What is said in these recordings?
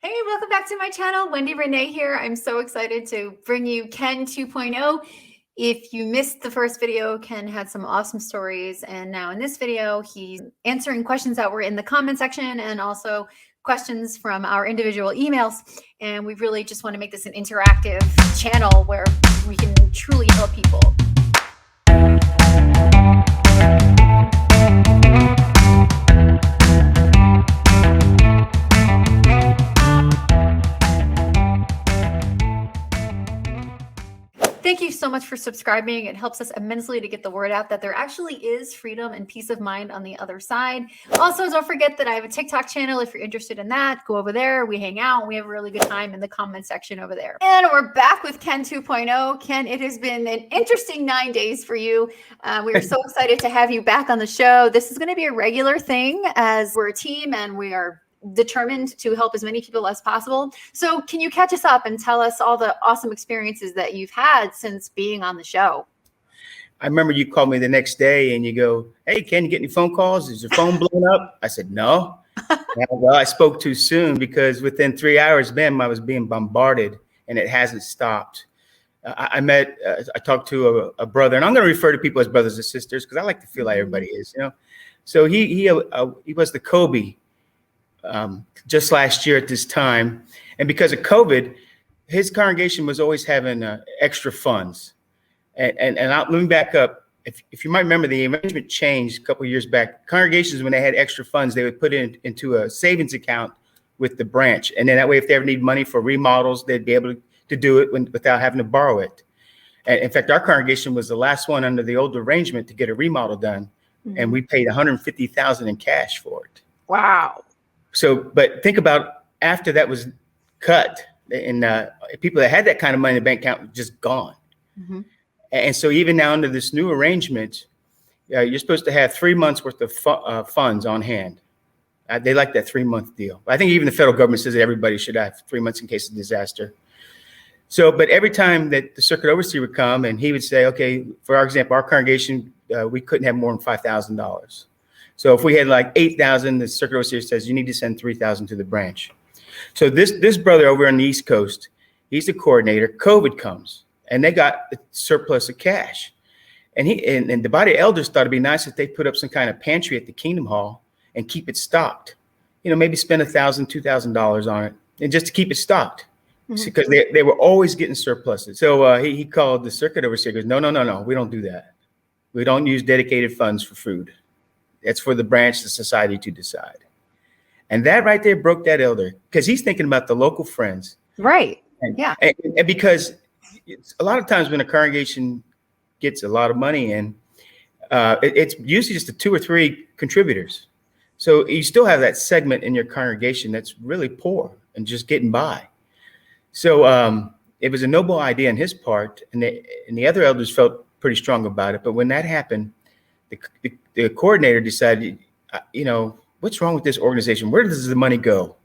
Hey, welcome back to my channel. wendirenay here. I'm so excited to bring you Ken 2.0. If you missed the first video, Ken had some awesome stories. And now in this video, he's answering questions that were in the comment section and also questions from our individual emails. And we really just want to make this an interactive channel where we can truly help people. Thank you so much for subscribing. It helps us immensely to get the word out that there actually is freedom and peace of mind on the other side. Also, don't forget that I have a TikTok channel. If you're interested in that, go over there. We hang out. We have a really good time in the comment section over there. And we're back with Ken 2.0. Ken, it has been an interesting 9 days for you. We are so excited to have you back on the show. This is going to be a regular thing as we're a team and we are determined to help as many people as possible. So can you catch us up and tell us all the awesome experiences that you've had since being on the show? I remember you called me the next day and you go, "Hey, Ken, you get any phone calls? Is your phone blowing up?" I said, "No." Well, I spoke too soon because within 3 hours, man, I was being bombarded and it hasn't stopped. I talked to a brother, and I'm going to refer to people as brothers and sisters because I like to feel like everybody is, you know. So he was the COBE just last year at this time. And because of COVID, his congregation was always having extra funds. And let me back up. If you might remember, the arrangement changed a couple of years back. Congregations, when they had extra funds, they would put it into a savings account with the branch. And then that way, if they ever need money for remodels, they'd be able to do it without having to borrow it. And in fact, our congregation was the last one under the old arrangement to get a remodel done. Mm-hmm. And we paid $150,000 in cash for it. Wow. So, but think about after that was cut, and people that had that kind of money in the bank account were just gone. Mm-hmm. And so even now under this new arrangement, you're supposed to have 3 months worth of funds on hand. They like that 3-month deal. I think even the federal government says that everybody should have 3 months in case of disaster. So, but every time that the circuit overseer would come and he would say, okay, for our example, our congregation, we couldn't have more than $5,000. So if we had like 8,000, the circuit overseer says you need to send 3,000 to the branch. So this brother over on the East Coast, he's the coordinator. COVID comes and they got a surplus of cash. And and the body of elders thought it'd be nice if they put up some kind of pantry at the Kingdom Hall and keep it stocked. You know, maybe spend $1,000, $2,000 on it and just to keep it stocked. Because they were always getting surpluses. So he called the circuit overseer, goes, no, we don't do that. We don't use dedicated funds for food. It's for the branch, the society to decide. And that right there broke that elder because he's thinking about the local friends. Right. And, yeah. And because a lot of times when a congregation gets a lot of money in, it's usually just the 2 or 3 contributors. So you still have that segment in your congregation that's really poor and just getting by. So it was a noble idea on his part. And the other elders felt pretty strong about it. But when that happened, the coordinator decided, you know, what's wrong with this organization? Where does the money go?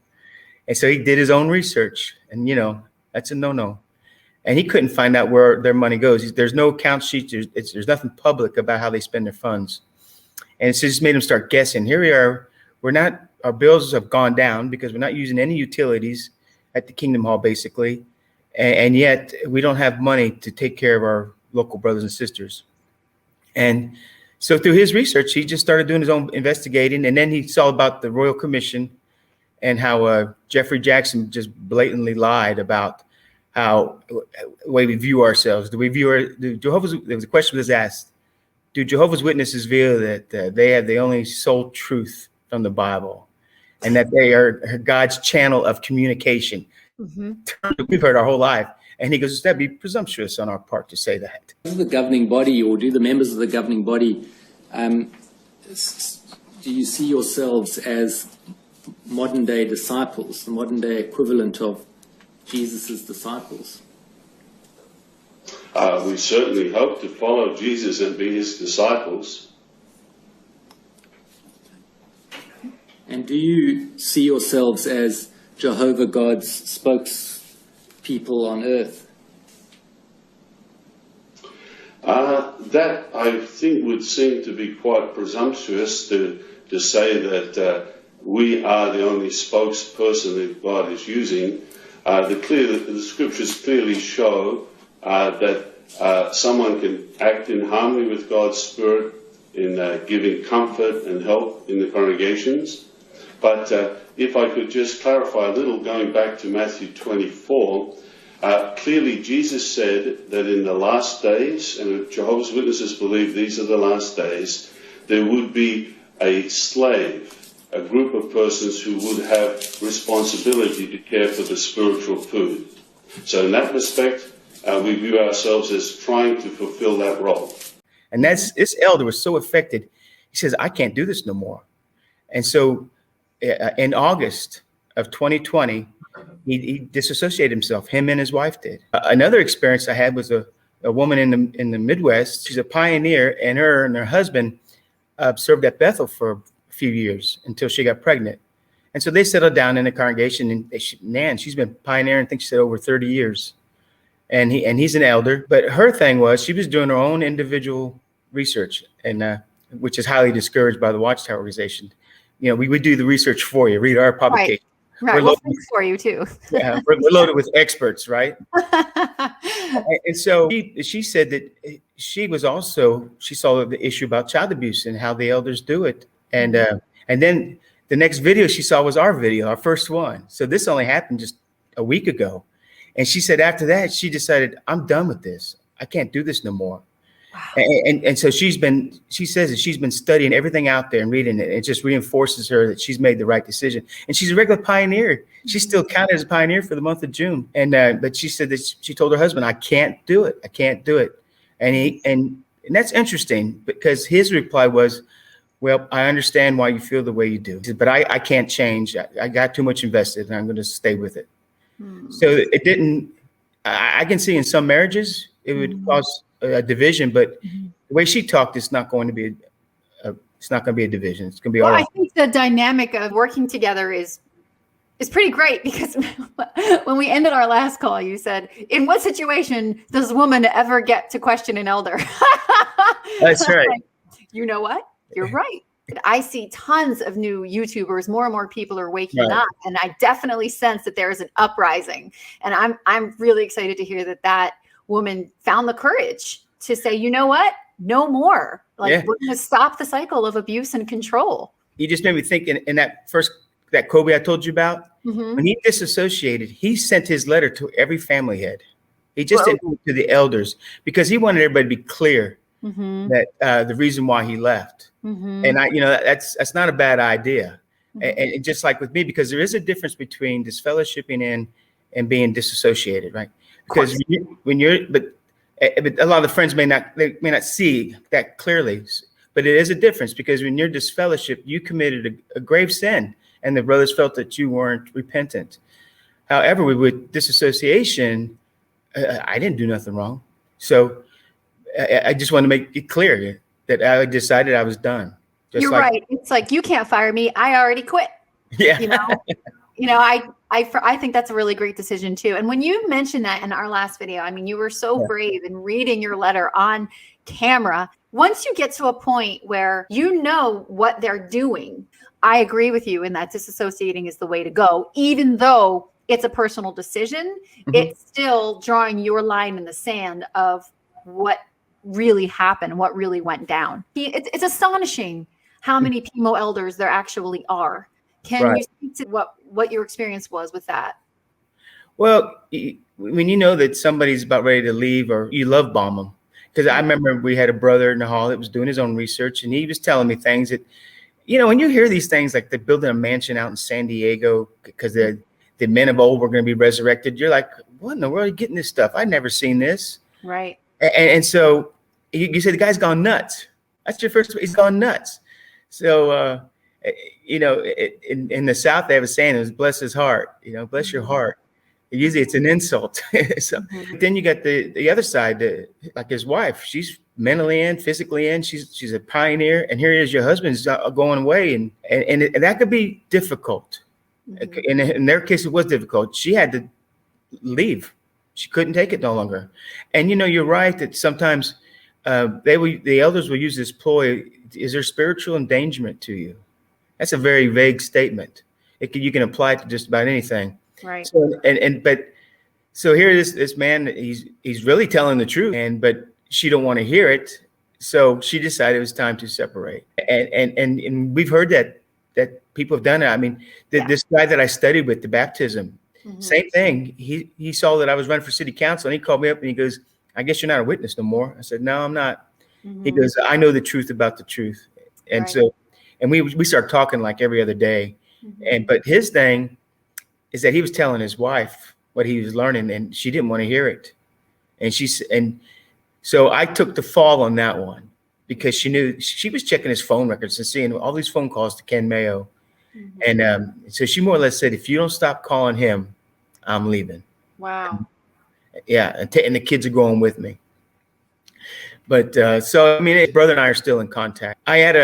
And so he did his own research, and you know, that's a no-no. And he couldn't find out where their money goes. There's no account sheet. There's nothing public about how they spend their funds. And it just made him start guessing. Here we are. Our bills have gone down because we're not using any utilities at the Kingdom Hall, basically. And yet we don't have money to take care of our local brothers and sisters. And so through his research, he just started doing his own investigating. And then he saw about the Royal Commission and how Jeffrey Jackson just blatantly lied about how the way we view ourselves. There was a question was asked, do Jehovah's Witnesses feel that they have the only sole truth from the Bible and that they are God's channel of communication? Mm-hmm. We've heard our whole life. And he goes, that'd be presumptuous on our part to say that. Does the governing body, or do the members of the governing body, do you see yourselves as modern day disciples, the modern day equivalent of Jesus's disciples? We certainly hope to follow Jesus and be his disciples. And do you see yourselves as Jehovah God's spokespeople on earth? That I think would seem to be quite presumptuous to say that we are the only spokesperson that God is using. The scriptures clearly show that someone can act in harmony with God's Spirit in giving comfort and help in the congregations. But if I could just clarify a little, going back to Matthew 24, clearly Jesus said that in the last days, and Jehovah's Witnesses believe these are the last days, there would be a slave, a group of persons who would have responsibility to care for the spiritual food. So in that respect, we view ourselves as trying to fulfill that role. And this elder was so affected. He says, I can't do this no more. And so in August of 2020, he disassociated himself. Him and his wife did. Another experience I had was a woman in the Midwest. She's a pioneer, and her husband served at Bethel for a few years until she got pregnant. And so they settled down in the congregation, and she's been pioneering, I think she said, over 30 years. And he's an elder. But her thing was she was doing her own individual research, and which is highly discouraged by the Watchtower organization. You know, we would do the research for you, read our publication. Right. Well, thanks for you too. Yeah, we're loaded with experts, right? And so she said that she saw the issue about child abuse and how the elders do it. And then the next video she saw was our video, our first one. So this only happened just a week ago. And she said after that, she decided, I'm done with this. I can't do this no more. Wow. And so she says that she's been studying everything out there and reading it. It just reinforces her that she's made the right decision. And she's a regular pioneer. She's still counted as a pioneer for the month of June. And but she said that she told her husband, I can't do it. I can't do it. And that's interesting because his reply was, well, I understand why you feel the way you do, but I can't change. I got too much invested and I'm going to stay with it. So it didn't, I can see in some marriages, it would cause a division, but the way she talked, it's not going to be a division. It's going to be all right. I think the dynamic of working together is pretty great because when we ended our last call, you said, in what situation does a woman ever get to question an elder? That's right. You know what? You're right. I see tons of new YouTubers. More and more people are waking up, and I definitely sense that there is an uprising. And I'm really excited to hear that woman found the courage to say, you know what? No more. We're going to stop the cycle of abuse and control. You just made me think in that COBE I told you about, when he disassociated, he sent his letter to every family head. He just didn't do it to the elders because he wanted everybody to be clear that the reason why he left. And that's not a bad idea. And just like with me, because there is a difference between disfellowshipping and being disassociated, right? Because but a lot of the friends may not see that clearly, but it is a difference because when you're disfellowshipped, you committed a grave sin, and the brothers felt that you weren't repentant. However, with disassociation, I didn't do nothing wrong, so I just want to make it clear that I decided I was done. You're right. It's like, you can't fire me. I already quit. Yeah. I think that's a really great decision too. And when you mentioned that in our last video, I mean, you were so brave in reading your letter on camera. Once you get to a point where you know what they're doing, I agree with you in that disassociating is the way to go. Even though it's a personal decision, it's still drawing your line in the sand of what really happened, what really went down. It's astonishing how many PMO elders there actually are. Can you speak to what your experience was with that? Well, when you know that somebody's about ready to leave, or you love bomb them, because I remember we had a brother in the hall that was doing his own research, and he was telling me things that, when you hear these things like they're building a mansion out in San Diego because the men of old were going to be resurrected, you're like, what in the world are you getting this stuff? I've never seen this. Right. And so you say the guy's gone nuts. That's your first. He's gone nuts. So in the South they have a saying, "It bless his heart." Bless your heart. Usually it's an insult. So then you got the other side, like his wife. She's mentally in, physically in. She's a pioneer, and here is your husband's going away, and that could be difficult. In their case, it was difficult. She had to leave. She couldn't take it no longer. And you're right that sometimes the elders will use this ploy: is there spiritual endangerment to you? That's a very vague statement. You can apply it to just about anything. Right. So, so here this man, he's really telling the truth, but she don't want to hear it. So she decided it was time to separate. And we've heard that people have done it. I mean, this guy that I studied with, the baptism, same thing. He saw that I was running for city council, and he called me up and he goes, "I guess you're not a witness no more." I said, "No, I'm not." He goes, "I know the truth about the truth." And so, and we start talking like every other day. But his thing is that he was telling his wife what he was learning, and she didn't want to hear it. And so I took the fall on that one, because she knew she was checking his phone records and seeing all these phone calls to Ken Mayo. And so she more or less said, "If you don't stop calling him, I'm leaving." Wow. Yeah. And the kids are going with me. But so, I mean, his brother and I are still in contact. I had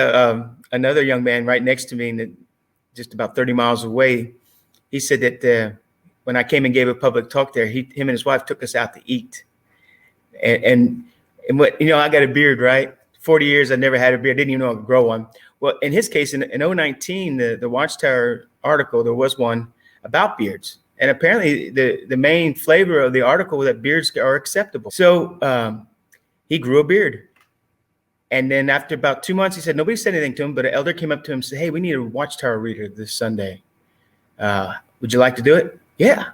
another young man right next to me, that just about 30 miles away. He said that when I came and gave a public talk there, him and his wife took us out to eat. And what, I got a beard, right? 40 years, I never had a beard. Didn't even know I could grow one. Well, in his case, in 2019, the Watchtower article, there was one about beards. And apparently the main flavor of the article was that beards are acceptable. So he grew a beard. And then after about 2 months, he said, nobody said anything to him, but an elder came up to him and said, "Hey, we need a Watchtower reader this Sunday. Would you like to do it?" Yeah.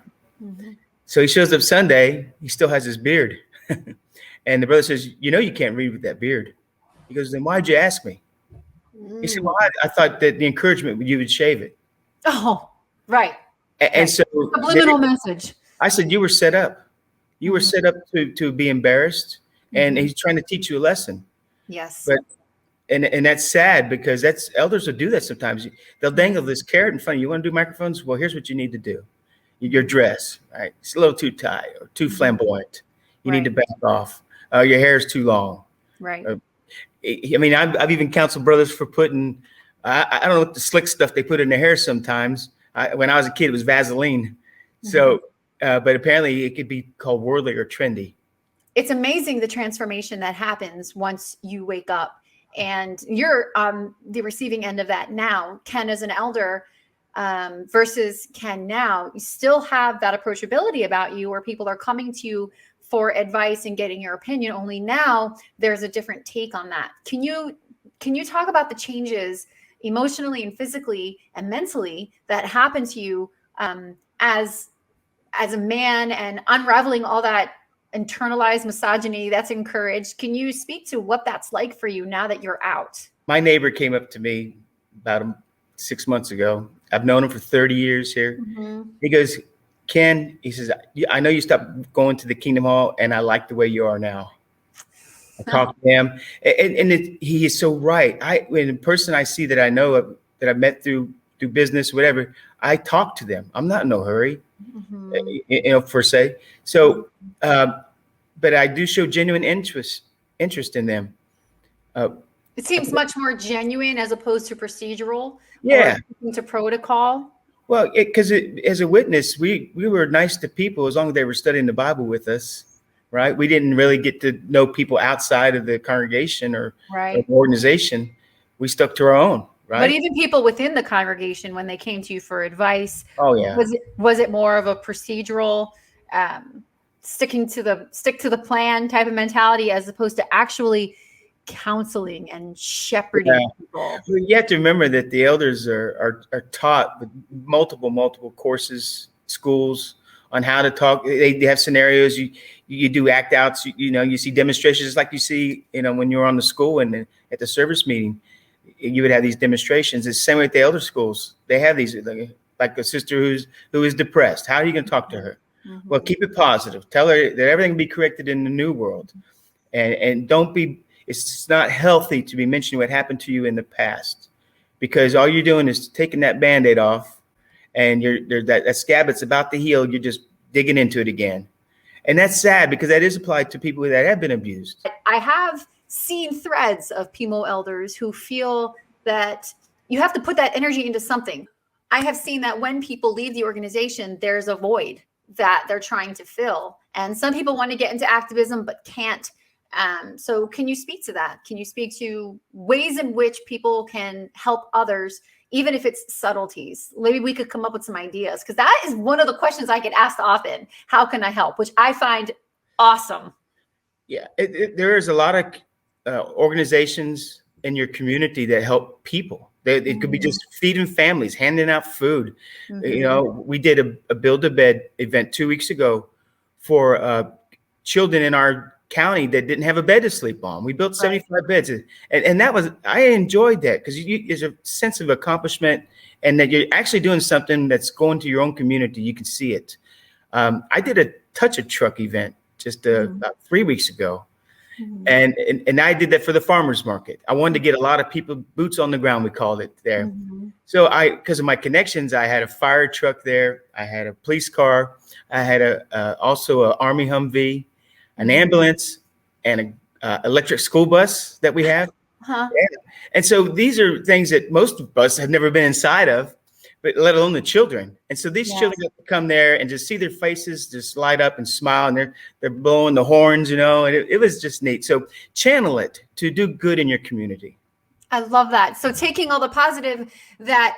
So he shows up Sunday. He still has his beard. And the brother says, "You can't read with that beard." He goes, "Then why'd you ask me?" He said, "Well, I thought that the encouragement, you would shave it." Oh, right. And so subliminal message. I said, "You were set up. You were set up to be embarrassed." And he's trying to teach you a lesson. Yes. But and that's sad, because elders will do that sometimes. They'll dangle this carrot in front of you. "You want to do microphones? Well, here's what you need to do. Your dress, right? It's a little too tight or too flamboyant. You need to back off. Your hair is too long." Right. I mean, I've even counseled brothers for putting, I don't know what the slick stuff they put in their hair sometimes. When I was a kid, it was Vaseline. So, but apparently it could be called worldly or trendy. It's amazing the transformation that happens once you wake up, and you're on the receiving end of that now. Ken as an elder versus Ken now, you still have that approachability about you, where people are coming to you for advice and getting your opinion. Only now there's a different take on that. Can you talk about the changes emotionally and physically and mentally that happen to you as a man, and unraveling all that internalized misogyny that's encouraged? Can you speak to what that's like for you now that you're out? My neighbor came up to me about 6 months ago. I've known him for 30 years here. He goes, "Ken," he says, "I know you stopped going to the Kingdom Hall, and I like the way you are now." I talked to him, and he is so right. When a person I see that I know of, that I've met through business, whatever, I talk to them. I'm not in no hurry, per se. So, but I do show genuine interest in them. It seems much more genuine as opposed to procedural. Yeah. Or to protocol. Well, because as a witness, we were nice to people as long as they were studying the Bible with us, right? We didn't really get to know people outside of the congregation or the organization. We stuck to our own, right? But even people within the congregation, when they came to you for advice, yeah, was it more of a procedural, stick to the plan type of mentality, as opposed to actually counseling and shepherding people? You have to remember that the elders are taught with multiple courses, schools on how to talk. They have scenarios. You do act outs. You see demonstrations, like you see when you're on the school and at the service meeting. You would have these demonstrations. It's the same way at the elder schools. They have these, like a sister who is depressed. How are you going to talk to her? Well, keep it positive. Tell her that everything will be corrected in the new world, and don't be. It's not healthy to be mentioning what happened to you in the past, because all you're doing is taking that Band-Aid off, and that scab that's about to heal, you're just digging into it again. And that's sad, because that is applied to people that have been abused. I have seen threads of PMO elders who feel that you have to put that energy into something. I have seen that when people leave the organization, there's a void that they're trying to fill. And some people want to get into activism but can't. So can you speak to that? Can you speak to ways in which people can help others even if it's subtleties. Maybe we could come up with some ideas, because that is one of the questions I get asked often. How can I help? Which I find awesome. Yeah, there is a lot of organizations in your community that help people. It could be just feeding families, handing out food. You know, we did a Build-A-Bed event 2 weeks ago for children in our county that didn't have a bed to sleep on. We built 75 beds, and that was, I enjoyed that, because there's a sense of accomplishment, and that you're actually doing something that's going to your own community. You can see it. I did a Touch a Truck event just about 3 weeks ago. And I did that for the farmers market. I wanted to get a lot of people, boots on the ground, we called it there. So because of my connections, I had a fire truck there. I had a police car. I had also an Army Humvee, an ambulance, and a electric school bus that we have. And so these are things that most of us have never been inside of, but let alone the children. And so these children get to come there and just see their faces just light up and smile, and they're blowing the horns, you know, and it was just neat. So channel it to do good in your community. I love that. So taking all the positive that,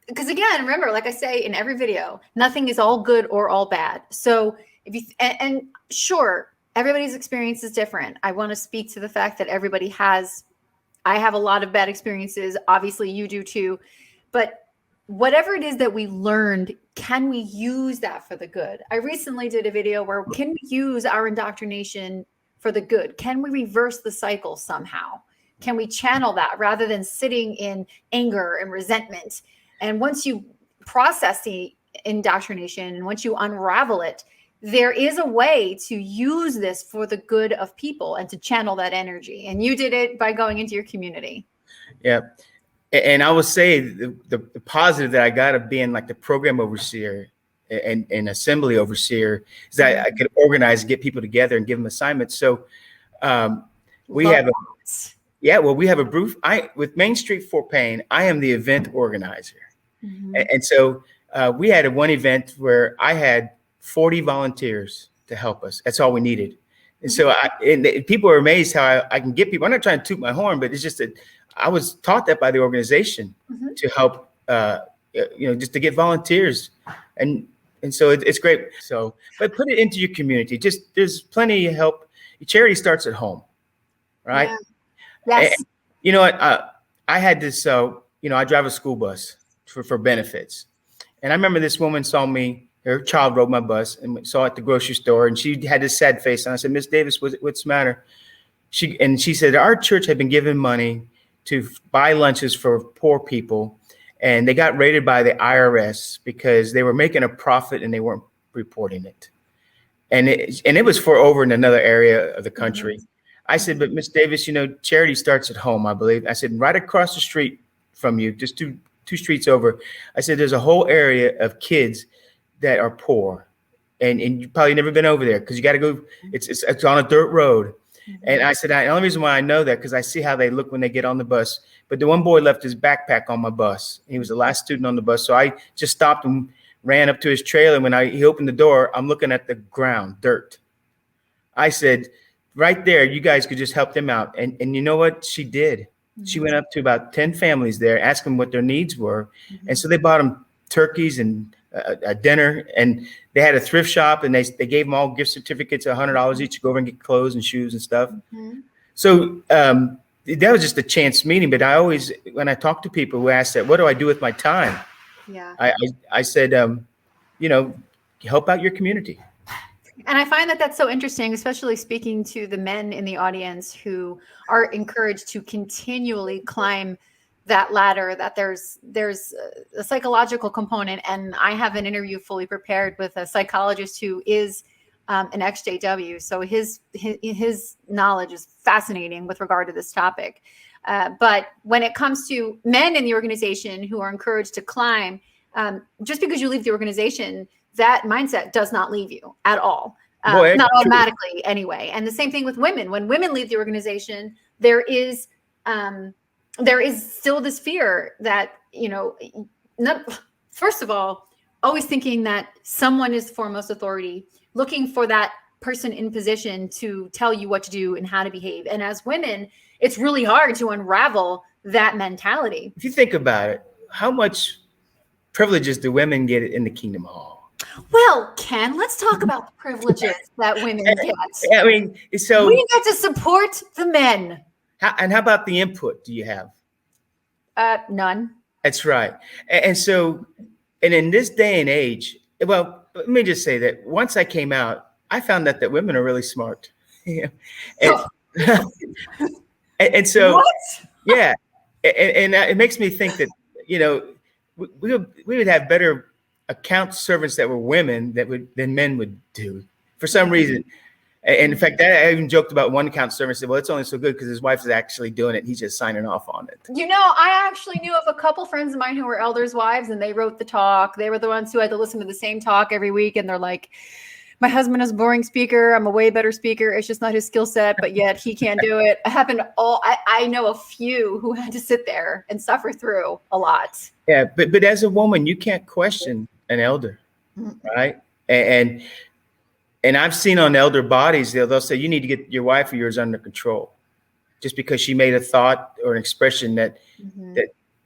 because again, remember, like I say in every video, nothing is all good or all bad. So if you, and sure, everybody's experience is different. I want to speak to the fact that I have a lot of bad experiences. Obviously you do too, but whatever it is that we learned, can we use that for the good? I recently did a video where, can we use our indoctrination for the good? Can we reverse the cycle somehow? Can we channel that rather than sitting in anger and resentment? And once you process the indoctrination and once you unravel it, there is a way to use this for the good of people and to channel that energy. And you did it by going into your community. Yeah. And I would say the positive that I got of being like the program overseer and assembly overseer is that I could organize and get people together and give them assignments. So we have a booth. With Main Street Fort Payne, I am the event organizer. And so we had one event where I had 40 volunteers to help us. That's all we needed. And so people are amazed how I can get people. I'm not trying to toot my horn, but it's just that I was taught that by the organization to help, just to get volunteers. And so it's great. So, but put it into your community. There's plenty of help. Charity starts at home, right? Yeah. Yes. And, you know what? I had this, I drive a school bus for benefits. And I remember this woman saw me, her child rode my bus and saw at the grocery store, and she had this sad face. And I said, Miss Davis, what's the matter? She said, our church had been given money to buy lunches for poor people, and they got raided by the IRS because they were making a profit and they weren't reporting it. And it was for over in another area of the country. I said, but Miss Davis, charity starts at home, I believe. I said, right across the street from you, just two streets over, I said, there's a whole area of kids that are poor. And you've probably never been over there because you got to go, it's on a dirt road. And I said, the only reason why I know that, because I see how they look when they get on the bus. But the one boy left his backpack on my bus. He was the last student on the bus. So I just stopped and ran up to his trailer. And when he opened the door, I'm looking at the ground, dirt. I said, right there, you guys could just help them out. And you know what? She did. She went up to about 10 families there, asked them what their needs were. And so they bought them turkeys and a dinner, and they had a thrift shop, and they gave them all gift certificates of $100 each to go over and get clothes and shoes and stuff. So that was just a chance meeting. But I always, when I talk to people who ask that, what do I do with my time? I said, help out your community. And I find that that's so interesting, especially speaking to the men in the audience who are encouraged to continually climb that ladder, that there's a psychological component. And I have an interview fully prepared with a psychologist who is an ExJw. So his knowledge is fascinating with regard to this topic. But when it comes to men in the organization who are encouraged to climb, just because you leave the organization, that mindset does not leave you at all. Not automatically anyway. And the same thing with women. When women leave the organization, there is still this fear that, first of all, always thinking that someone is foremost authority, looking for that person in position to tell you what to do and how to behave. And as women, it's really hard to unravel that mentality. If you think about it, how much privileges do women get in the Kingdom Hall? Well, Ken, let's talk about the privileges that women get. I mean, so We get to support the men. how about the input do you have? None. That's right. And so, and in this day and age, well, let me just say that once I came out, I found out that women are really smart. and, and so, What? yeah, and it makes me think that, you know, we would have better account servants that were women than men would do for some reason. And in fact, I even joked about one account servant said, well, it's only so good because his wife is actually doing it. He's just signing off on it. You know, I actually knew of a couple friends of mine who were elders' wives, and they wrote the talk. They were the ones who had to listen to the same talk every week. And they're like, my husband is a boring speaker. I'm a way better speaker. It's just not his skill set, but yet he can't do it. It happened I know a few who had to sit there and suffer through a lot. Yeah, but as a woman, you can't question an elder, right? And I've seen on elder bodies, they'll say, you need to get your wife or yours under control just because she made a thought or an expression that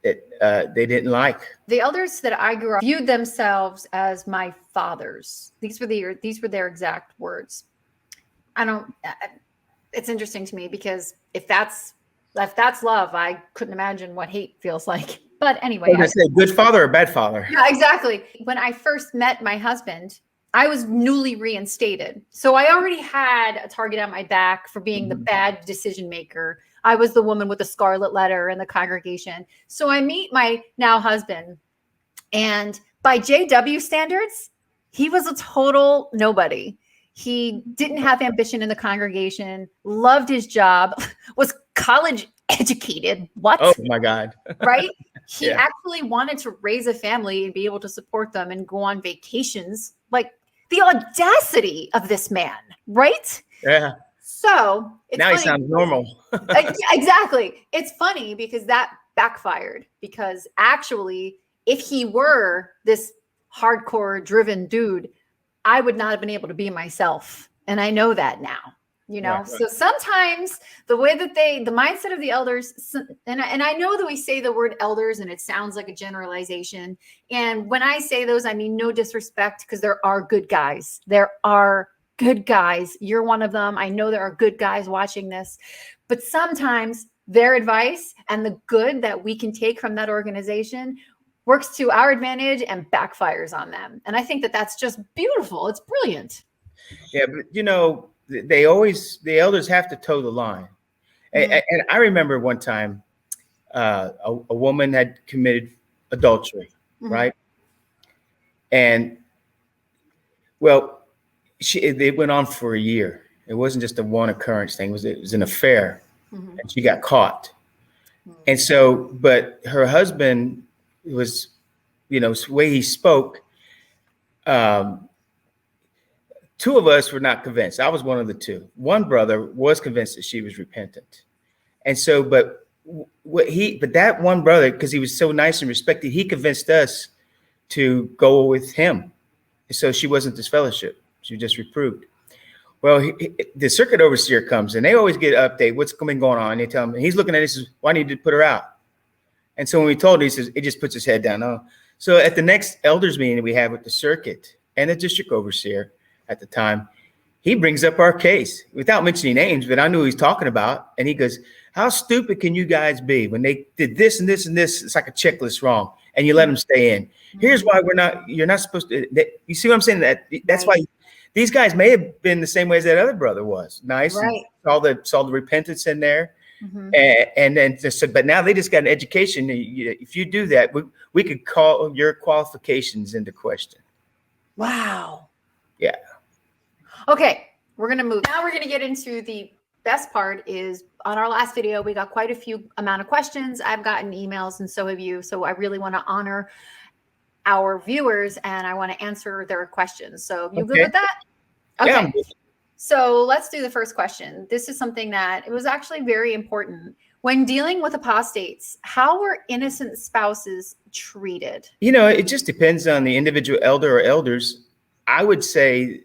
they didn't like. The elders that I grew up viewed themselves as my fathers. These were their exact words. It's interesting to me because if that's love, I couldn't imagine what hate feels like. But anyway. I say good father or bad father? Yeah, exactly. When I first met my husband, I was newly reinstated. So I already had a target on my back for being the bad decision maker. I was the woman with the scarlet letter in the congregation. So I meet my now husband, and by JW standards, he was a total nobody. He didn't have ambition in the congregation, loved his job, was college educated. What? Oh my God. Right? He actually wanted to raise a family and be able to support them and go on vacations. Like, the audacity of this man, right? Yeah. So now he sounds normal. Exactly. It's funny because that backfired, because actually, if he were this hardcore driven dude, I would not have been able to be myself. And I know that now, you know? Right. So sometimes the way that the mindset of the elders, and I know that we say the word elders and it sounds like a generalization. And when I say those, I mean, no disrespect, because there are good guys. There are good guys. You're one of them. I know there are good guys watching this, but sometimes their advice and the good that we can take from that organization works to our advantage and backfires on them. And I think that that's just beautiful. It's brilliant. Yeah, but you know, the elders have to toe the line. And I remember one time a woman had committed adultery, right? And well, they went on for a year. It wasn't just a one occurrence thing. It was an affair, and she got caught. And so, but her husband was, you know, the way he spoke, two of us were not convinced. I was one of the two. One brother was convinced that she was repentant. And so, but that one brother, because he was so nice and respected, he convinced us to go with him. And so she wasn't disfellowshipped. She was just reproved. Well, the circuit overseer comes and they always get an update. What's going on? They tell him, and he's looking at it, says, why need to put her out? And so when we told him, he says, it just puts his head down. Oh. So at the next elders meeting we had with the circuit and the district overseer at the time, he brings up our case without mentioning names, but I knew who he's talking about. And he goes, how stupid can you guys be when they did this and this and this? It's like a checklist wrong. And you let them stay in. Here's why you're not supposed to. You see what I'm saying? That's why these guys may have been the same way as that other brother was. Nice. Right. Saw the repentance in there. And then, but now they just got an education. If you do that, we could call your qualifications into question. Wow. Yeah. Okay, we're going to move. Now we're going to get into the best part. Is on our last video, we got quite a few amount of questions. I've gotten emails and so have you. So I really want to honor our viewers and I want to answer their questions. So you good with that? Okay. Yeah, so let's do the first question. This is something that it was actually very important. When dealing with apostates, how were innocent spouses treated? You know, it just depends on the individual elder or elders. I would say,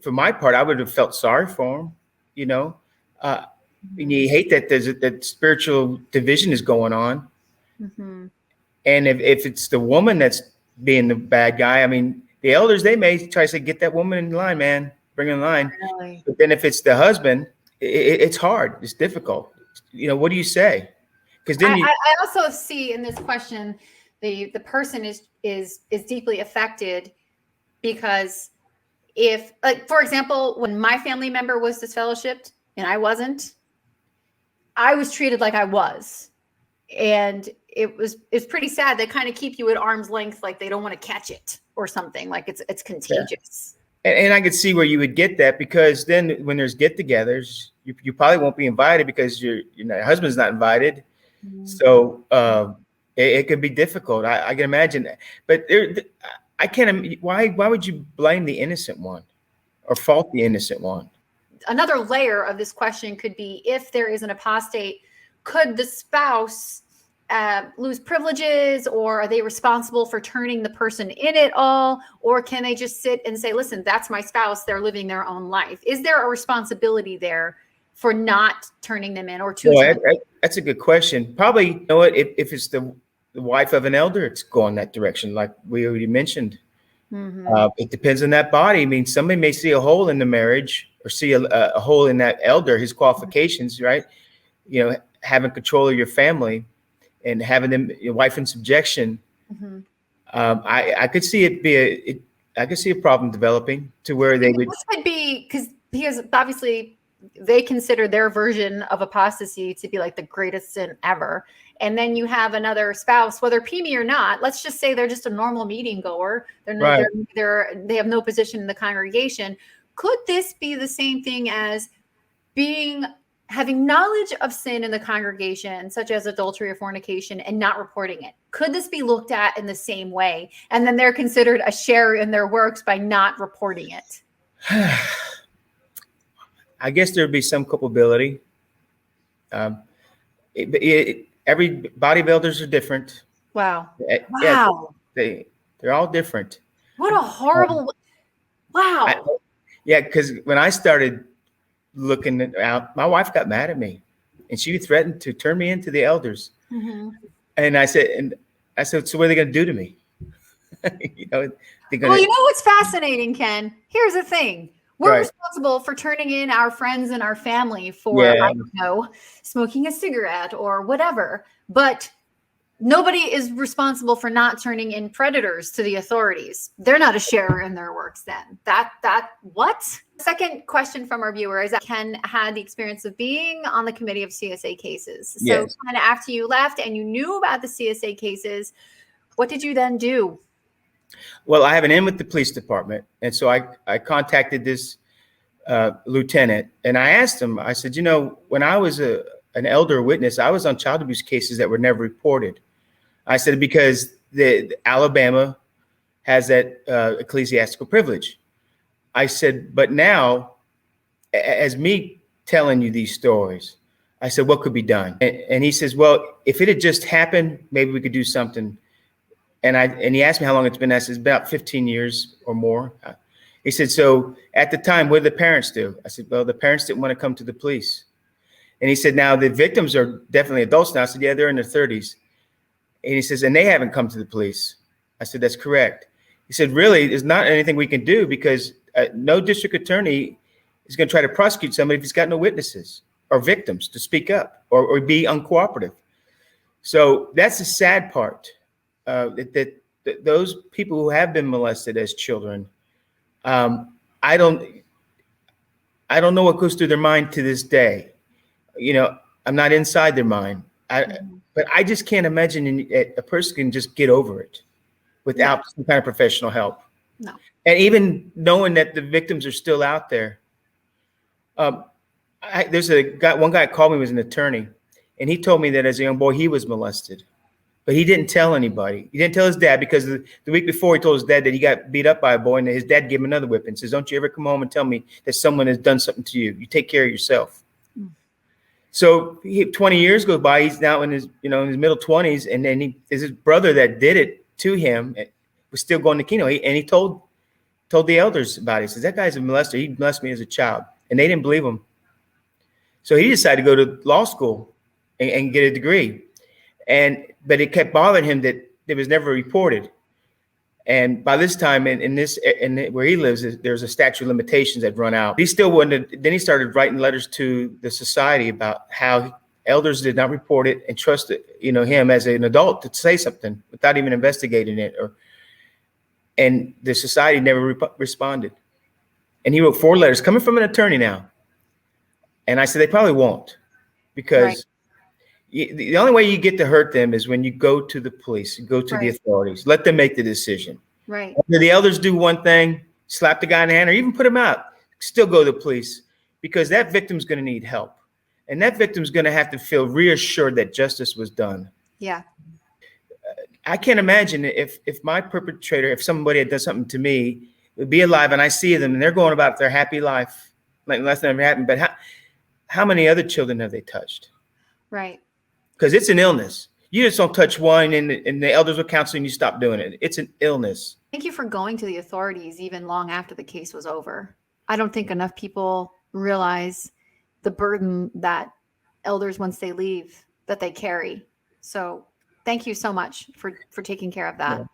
for my part, I would have felt sorry for them, you know. And you hate that that spiritual division is going on. And if it's the woman that's being the bad guy, I mean, the elders, they may try to say, get that woman in line, man, bring her in line. Really? But then if it's the husband, it's hard. It's difficult. You know, what do you say? Because then I also see in this question, the person is deeply affected because if, like, for example, when my family member was disfellowshipped and I wasn't, I was treated like I was. And it's pretty sad. They kind of keep you at arm's length, like they don't want to catch it or something, like it's contagious. Yeah. And I could see where you would get that, because then when there's get-togethers, you probably won't be invited because your husband's not invited. Mm-hmm. So it could be difficult. I can imagine. But I can't. Why would you blame the innocent one or fault the innocent one? Another layer of this question could be, if there is an apostate, could the spouse lose privileges, or are they responsible for turning the person in at all? Or can they just sit and say, listen, that's my spouse, they're living their own life? Is there a responsibility there for not turning them in, or to? Well, that's a good question. Probably, you know what, if it's the wife of an elder, it's going that direction, like we already mentioned. Mm-hmm. It depends on that body. I mean, somebody may see a hole in the marriage, or see a hole in that elder, his qualifications, right? You know, having control of your family and having them, your wife in subjection. Mm-hmm. I could see I could see a problem developing to where they would. This would be because obviously they consider their version of apostasy to be like the greatest sin ever. And then you have another spouse, whether preemie or not, let's just say they're just a normal meeting goer. They have no position in the congregation. Could this be the same thing as having knowledge of sin in the congregation, such as adultery or fornication, and not reporting it? Could this be looked at in the same way? And then they're considered a sharer in their works by not reporting it? I guess there'd be some culpability. Every body of elders are different. Wow. Wow. Yeah, they're all different. What a horrible, wow. Because when I started looking out, my wife got mad at me, and she threatened to turn me into the elders. Mm-hmm. And I said, so what are they going to do to me? Well, you know what's fascinating, Ken? Here's the thing. We're responsible for turning in our friends and our family for, I don't know, smoking a cigarette or whatever. But nobody is responsible for not turning in predators to the authorities. They're not a sharer in their works then. What? Second question from our viewer is that Ken had the experience of being on the committee of CSA cases. So yes. Kind of after you left and you knew about the CSA cases, what did you then do? Well, I have an in with the police department. And so I contacted this lieutenant, and I asked him, I said, when I was an elder witness, I was on child abuse cases that were never reported. I said, because the Alabama has that ecclesiastical privilege. I said, but now, as me telling you these stories, I said, what could be done? And he says, well, if it had just happened, maybe we could do something. And he asked me how long it's been. I said, it's about 15 years or more. He said, so at the time, what did the parents do? I said, well, the parents didn't want to come to the police. And he said, now the victims are definitely adults now. I said, yeah, they're in their 30s. And he says, and they haven't come to the police. I said, that's correct. He said, really, there's not anything we can do, because no district attorney is going to try to prosecute somebody if he's got no witnesses or victims to speak up or be uncooperative. So that's the sad part, that those people who have been molested as children, I don't know what goes through their mind to this day. I'm not inside their mind. But I just can't imagine a person can just get over it without some kind of professional help. No. And even knowing that the victims are still out there. There's one guy called me, was an attorney, and he told me that as a young boy, he was molested, but he didn't tell anybody. He didn't tell his dad, because the week before he told his dad that he got beat up by a boy, and his dad gave him another whip and says, don't you ever come home and tell me that someone has done something to you. You take care of yourself. So 20 years go by. He's now in his middle 20s, and then his brother that did it to him was still going to Keno, and he told the elders about it. He says, that guy's a molester. He molested me as a child, and they didn't believe him. So he decided to go to law school and get a degree, but it kept bothering him that it was never reported. And by this time, where he lives, there's a statute of limitations that run out. He still wouldn't. Then he started writing letters to the society about how elders did not report it and trusted, him as an adult to say something without even investigating it. And the society never responded. And he wrote 4 letters coming from an attorney now. And I said, they probably won't, because the only way you get to hurt them is when you go to the police, you go to the authorities, let them make the decision. Right. Whether the elders do one thing, slap the guy in the hand, or even put him out, still go to the police, because that victim's going to need help. And that victim's going to have to feel reassured that justice was done. Yeah. I can't imagine if my perpetrator, if somebody had done something to me, would be alive and I see them and they're going about their happy life, like nothing ever happened. But how many other children have they touched? Right. Because it's an illness. You just don't touch one and the elders will counsel and you stop doing it. It's an illness. Thank you for going to the authorities even long after the case was over. I don't think enough people realize the burden that elders, once they leave, that they carry. So thank you so much for taking care of that. Yeah.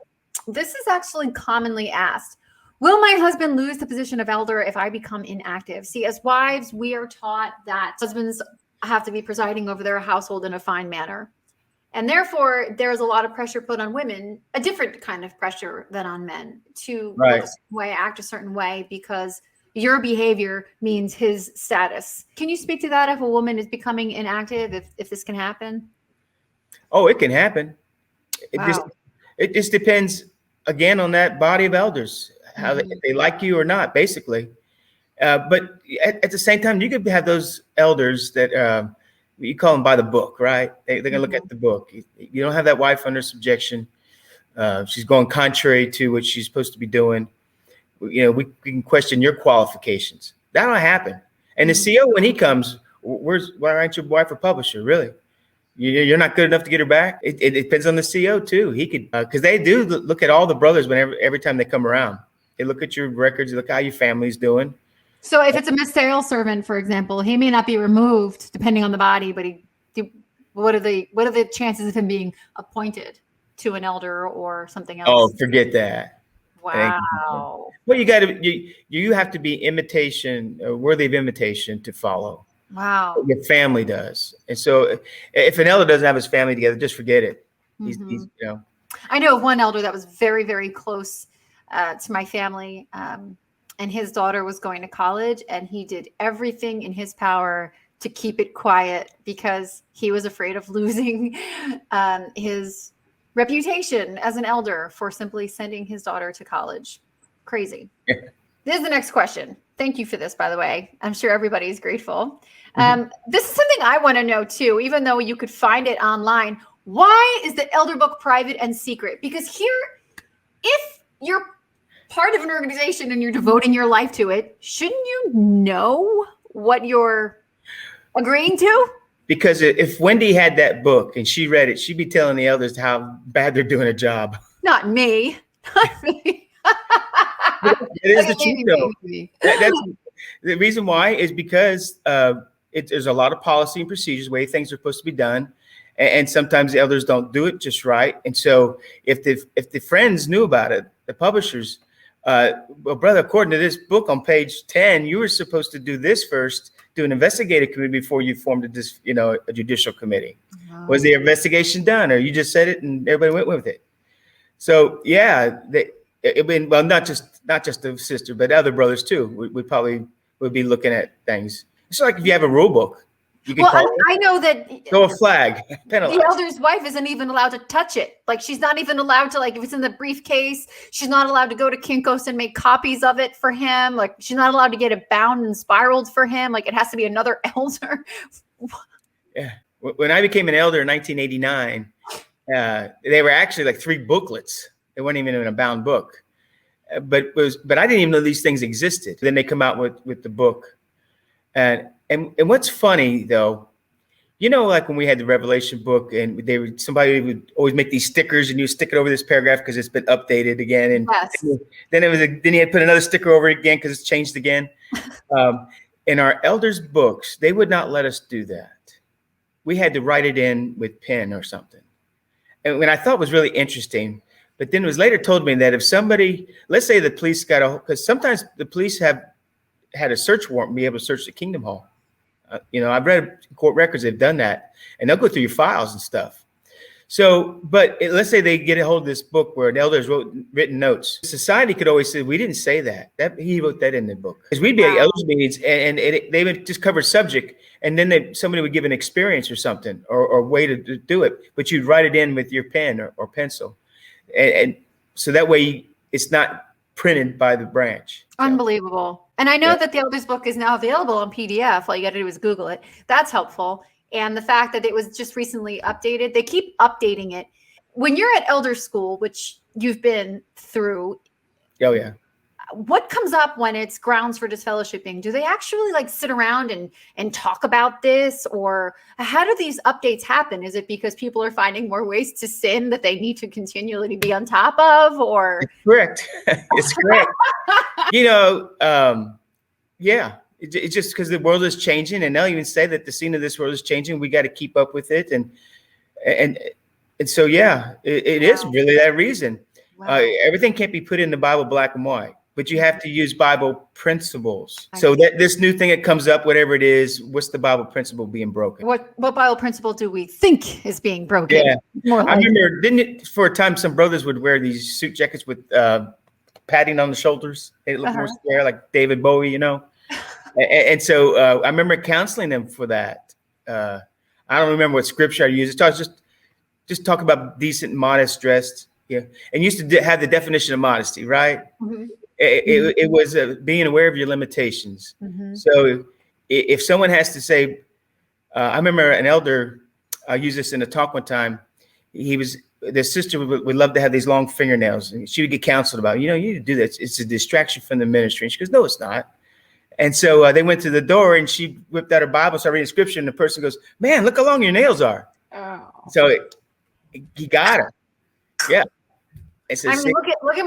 This is actually commonly asked. Will my husband lose the position of elder if I become inactive? See, as wives, we are taught that husbands have to be presiding over their household in a fine manner. And therefore, there's a lot of pressure put on women, a different kind of pressure than on men, to look a certain way, act a certain way, because your behavior means his status. Can you speak to that if a woman is becoming inactive, if this can happen? Oh, it can happen. It just depends, again, on that body of elders, how if they like you or not, basically. But at the same time, you could have those elders that you call them by the book, right? They're going to look at the book. You don't have that wife under subjection. She's going contrary to what she's supposed to be doing. We can question your qualifications. That'll happen. And the CO, when he comes, why aren't your wife a publisher? Really? You're not good enough to get her back? It depends on the CO too. He could, because they do look at all the brothers every time they come around. They look at your records, look how your family's doing. So if it's a ministerial servant, for example, he may not be removed depending on the body, but what are the chances of him being appointed to an elder or something else? Oh, forget that. Wow. Well, you have to be worthy of imitation to follow. Wow. Your family does. And so if an elder doesn't have his family together, just forget it. He's I know of one elder that was very, very close to my family. And his daughter was going to college, and he did everything in his power to keep it quiet because he was afraid of losing his reputation as an elder for simply sending his daughter to college. Crazy. This is the next question. Thank you for this, by the way. I'm sure everybody's grateful. This is something I want to know too, even though you could find it online. Why is the elder book private and secret? Because here, if you're part of an organization and you're devoting your life to it, shouldn't you know what you're agreeing to? Because if Wendy had that book and she read it, she'd be telling the elders how bad they're doing a job. Not me. Not me. It is the truth, though. That's the reason why is because there's a lot of policy and procedures, way things are supposed to be done. And sometimes the elders don't do it just right. And so if the friends knew about it, the publishers, well, brother, according to this book on page 10, you were supposed to do this first, do an investigative committee before you formed a judicial committee. Wow. Was the investigation done, or you just said it and everybody went with it? So yeah, not just the sister, but other brothers too. We probably would be looking at things. It's like if you have a rule book. You can I know that throw a flag. The elder's wife isn't even allowed to touch it. Like, she's not even allowed to, like, if it's in the briefcase, she's not allowed to go to Kinko's and make copies of it for him. Like, she's not allowed to get it bound and spiraled for him. Like, it has to be another elder. Yeah. When I became an elder in 1989, they were actually like 3 booklets. They weren't even in a bound book. But I didn't even know these things existed. Then they come out with the book. And what's funny though, like when we had the Revelation book and somebody would always make these stickers and you stick it over this paragraph because it's been updated again. And yes. then he had put another sticker over it again because it's changed again. In our elders' books, they would not let us do that. We had to write it in with pen or something. and when I thought was really interesting, but then it was later told me that if somebody, let's say the police because sometimes the police have had a search warrant and be able to search the Kingdom Hall. I've read court records, they've done that, and they'll go through your files and stuff. So, but let's say they get a hold of this book where an elder has written notes. Society could always say, we didn't say that. He wrote that in the book. Because we'd be at elders meetings and they would just cover subject, and then somebody would give an experience or something or way to do it, but you'd write it in with your pen or pencil. And so that way it's not printed by the branch. Unbelievable. And I know that the elders book is now available on PDF. All you got to do is Google it. That's helpful. And the fact that it was just recently updated, they keep updating it. When you're at elder school, which you've been through. Oh, yeah. What comes up when it's grounds for disfellowshipping? Do they actually like sit around and talk about this? Or how do these updates happen? Is it because people are finding more ways to sin that they need to continually be on top of? Or it's correct. It's correct. Yeah. It's just because the world is changing, and they'll even say that the scene of this world is changing. We got to keep up with it, and so yeah, it is really that reason. Wow. Everything can't be put in the Bible black and white, but you have to use Bible principles. So that this new thing that comes up, whatever it is, what's the Bible principle being broken? What Bible principle do we think is being broken? Yeah, I remember, for a time some brothers would wear these suit jackets with padding on the shoulders. They look more square, like David Bowie, And so I remember counseling them for that. I don't remember what scripture I used. It's just talk about decent, modest dressed. Yeah. And used to have the definition of modesty, right? Mm-hmm. It was being aware of your limitations. Mm-hmm. So if someone has to say, I remember an elder, I used this in a talk one time. The sister would love to have these long fingernails, and she would get counseled about, you need to do that. It's a distraction from the ministry. And she goes, no, it's not. And so they went to the door, and she whipped out her Bible, started reading scripture, and the person goes, man, look how long your nails are. Oh. So he got her. Yeah. Look at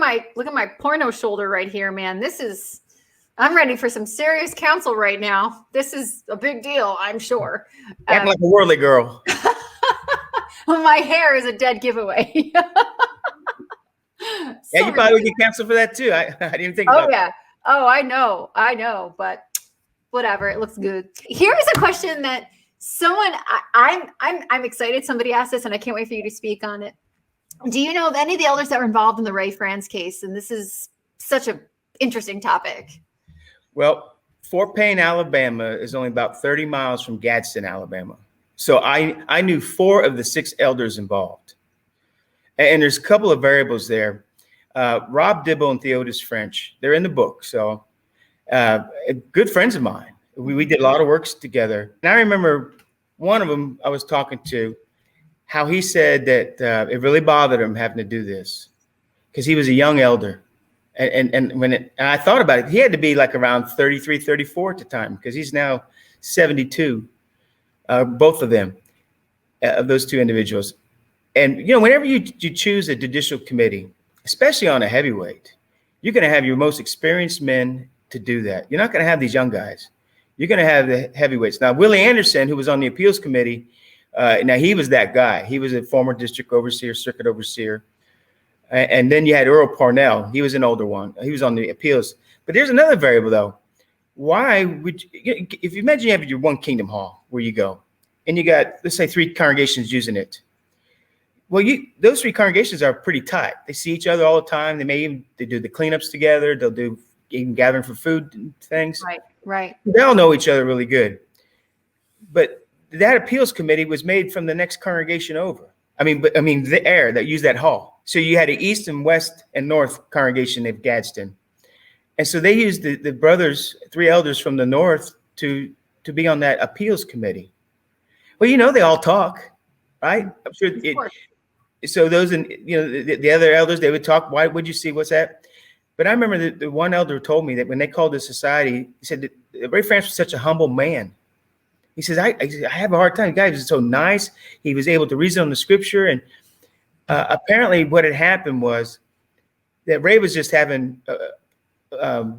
my porno shoulder right here, man. I'm ready for some serious counsel right now. This is a big deal, I'm sure. Acting like a worldly girl. My hair is a dead giveaway. Yeah, you probably would get canceled for that too. I didn't even think about that. Oh, I know, but whatever. It looks good. Here is a question that I'm excited. Somebody asked this, and I can't wait for you to speak on it. Do you know of any of the elders that were involved in the Ray Franz case? And this is such an interesting topic. Well, Fort Payne, Alabama is only about 30 miles from Gadsden, Alabama. So I knew 4 of the 6 elders involved. And there's a couple of variables there. Rob Dibble and Theodis French, they're in the book. So good friends of mine. We did a lot of works together. And I remember one of them I was talking to, how he said that it really bothered him having to do this because he was a young elder. And I thought about it, he had to be like around 33, 34 at the time, because he's now 72, both of them, of those 2 individuals. And, whenever you choose a judicial committee, especially on a heavyweight, you're going to have your most experienced men to do that. You're not going to have these young guys. You're going to have the heavyweights. Now, Willie Anderson, who was on the appeals committee, now he was that guy. He was a former district overseer, circuit overseer. And then you had Earl Parnell. He was an older one. He was on the appeals. But there's another variable, though. Why would if you imagine you have your one Kingdom Hall where you go, and you got, let's say, 3 congregations using it. Well, those 3 congregations are pretty tight. They see each other all the time. They do the cleanups together. They'll do even gathering for food and things. Right. They all know each other really good. But that appeals committee was made from the next congregation over. The air that used that hall. So you had an east and west and north congregation of Gadsden. And so they used the brothers, 3 elders from the north to be on that appeals committee. Well, they all talk, right? I'm sure. So those, and the other elders, they would talk. Why would you see what's that? But I remember the one elder told me that when they called the society, he said that Ray Franz was such a humble man. He says, I have a hard time. The guy was so nice. He was able to reason on the scripture. And apparently what had happened was that Ray was just having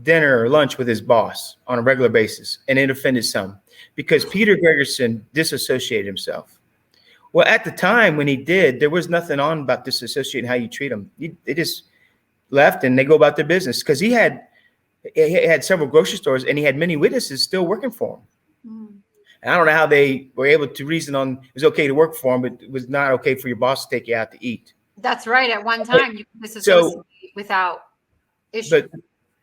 dinner or lunch with his boss on a regular basis. And it offended some because Peter Gregerson disassociated himself. Well, at the time when he did, there was nothing on about disassociate and how you treat them. They just left and they go about their business, because he had several grocery stores and he had many witnesses still working for him. And I don't know how they were able to reason on it was okay to work for him, but it was not okay for your boss to take you out to eat. That's right. At one time, you could disassociate without issue.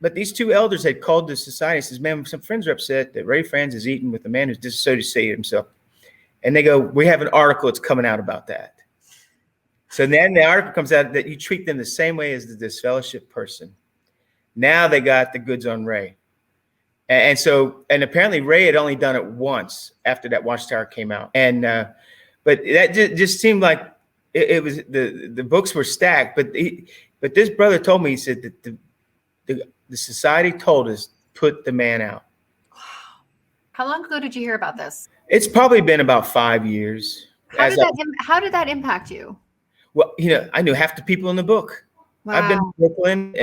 But these two elders had called the society and says, man, some friends are upset that Ray Franz is eating with a man who's disassociated himself. And they go, we have an article that's coming out about that. So then the article comes out that you treat them the same way as the disfellowshipped person. Now they got the goods on Ray. And apparently Ray had only done it once after that Watchtower came out. And but that just seemed like it was the books were stacked. But this brother told me, he said that the society told us, put the man out. How long ago did you hear about this? It's probably been about 5 years. How did that impact you? Well, I knew half the people in the book. Wow. I've been to Brooklyn.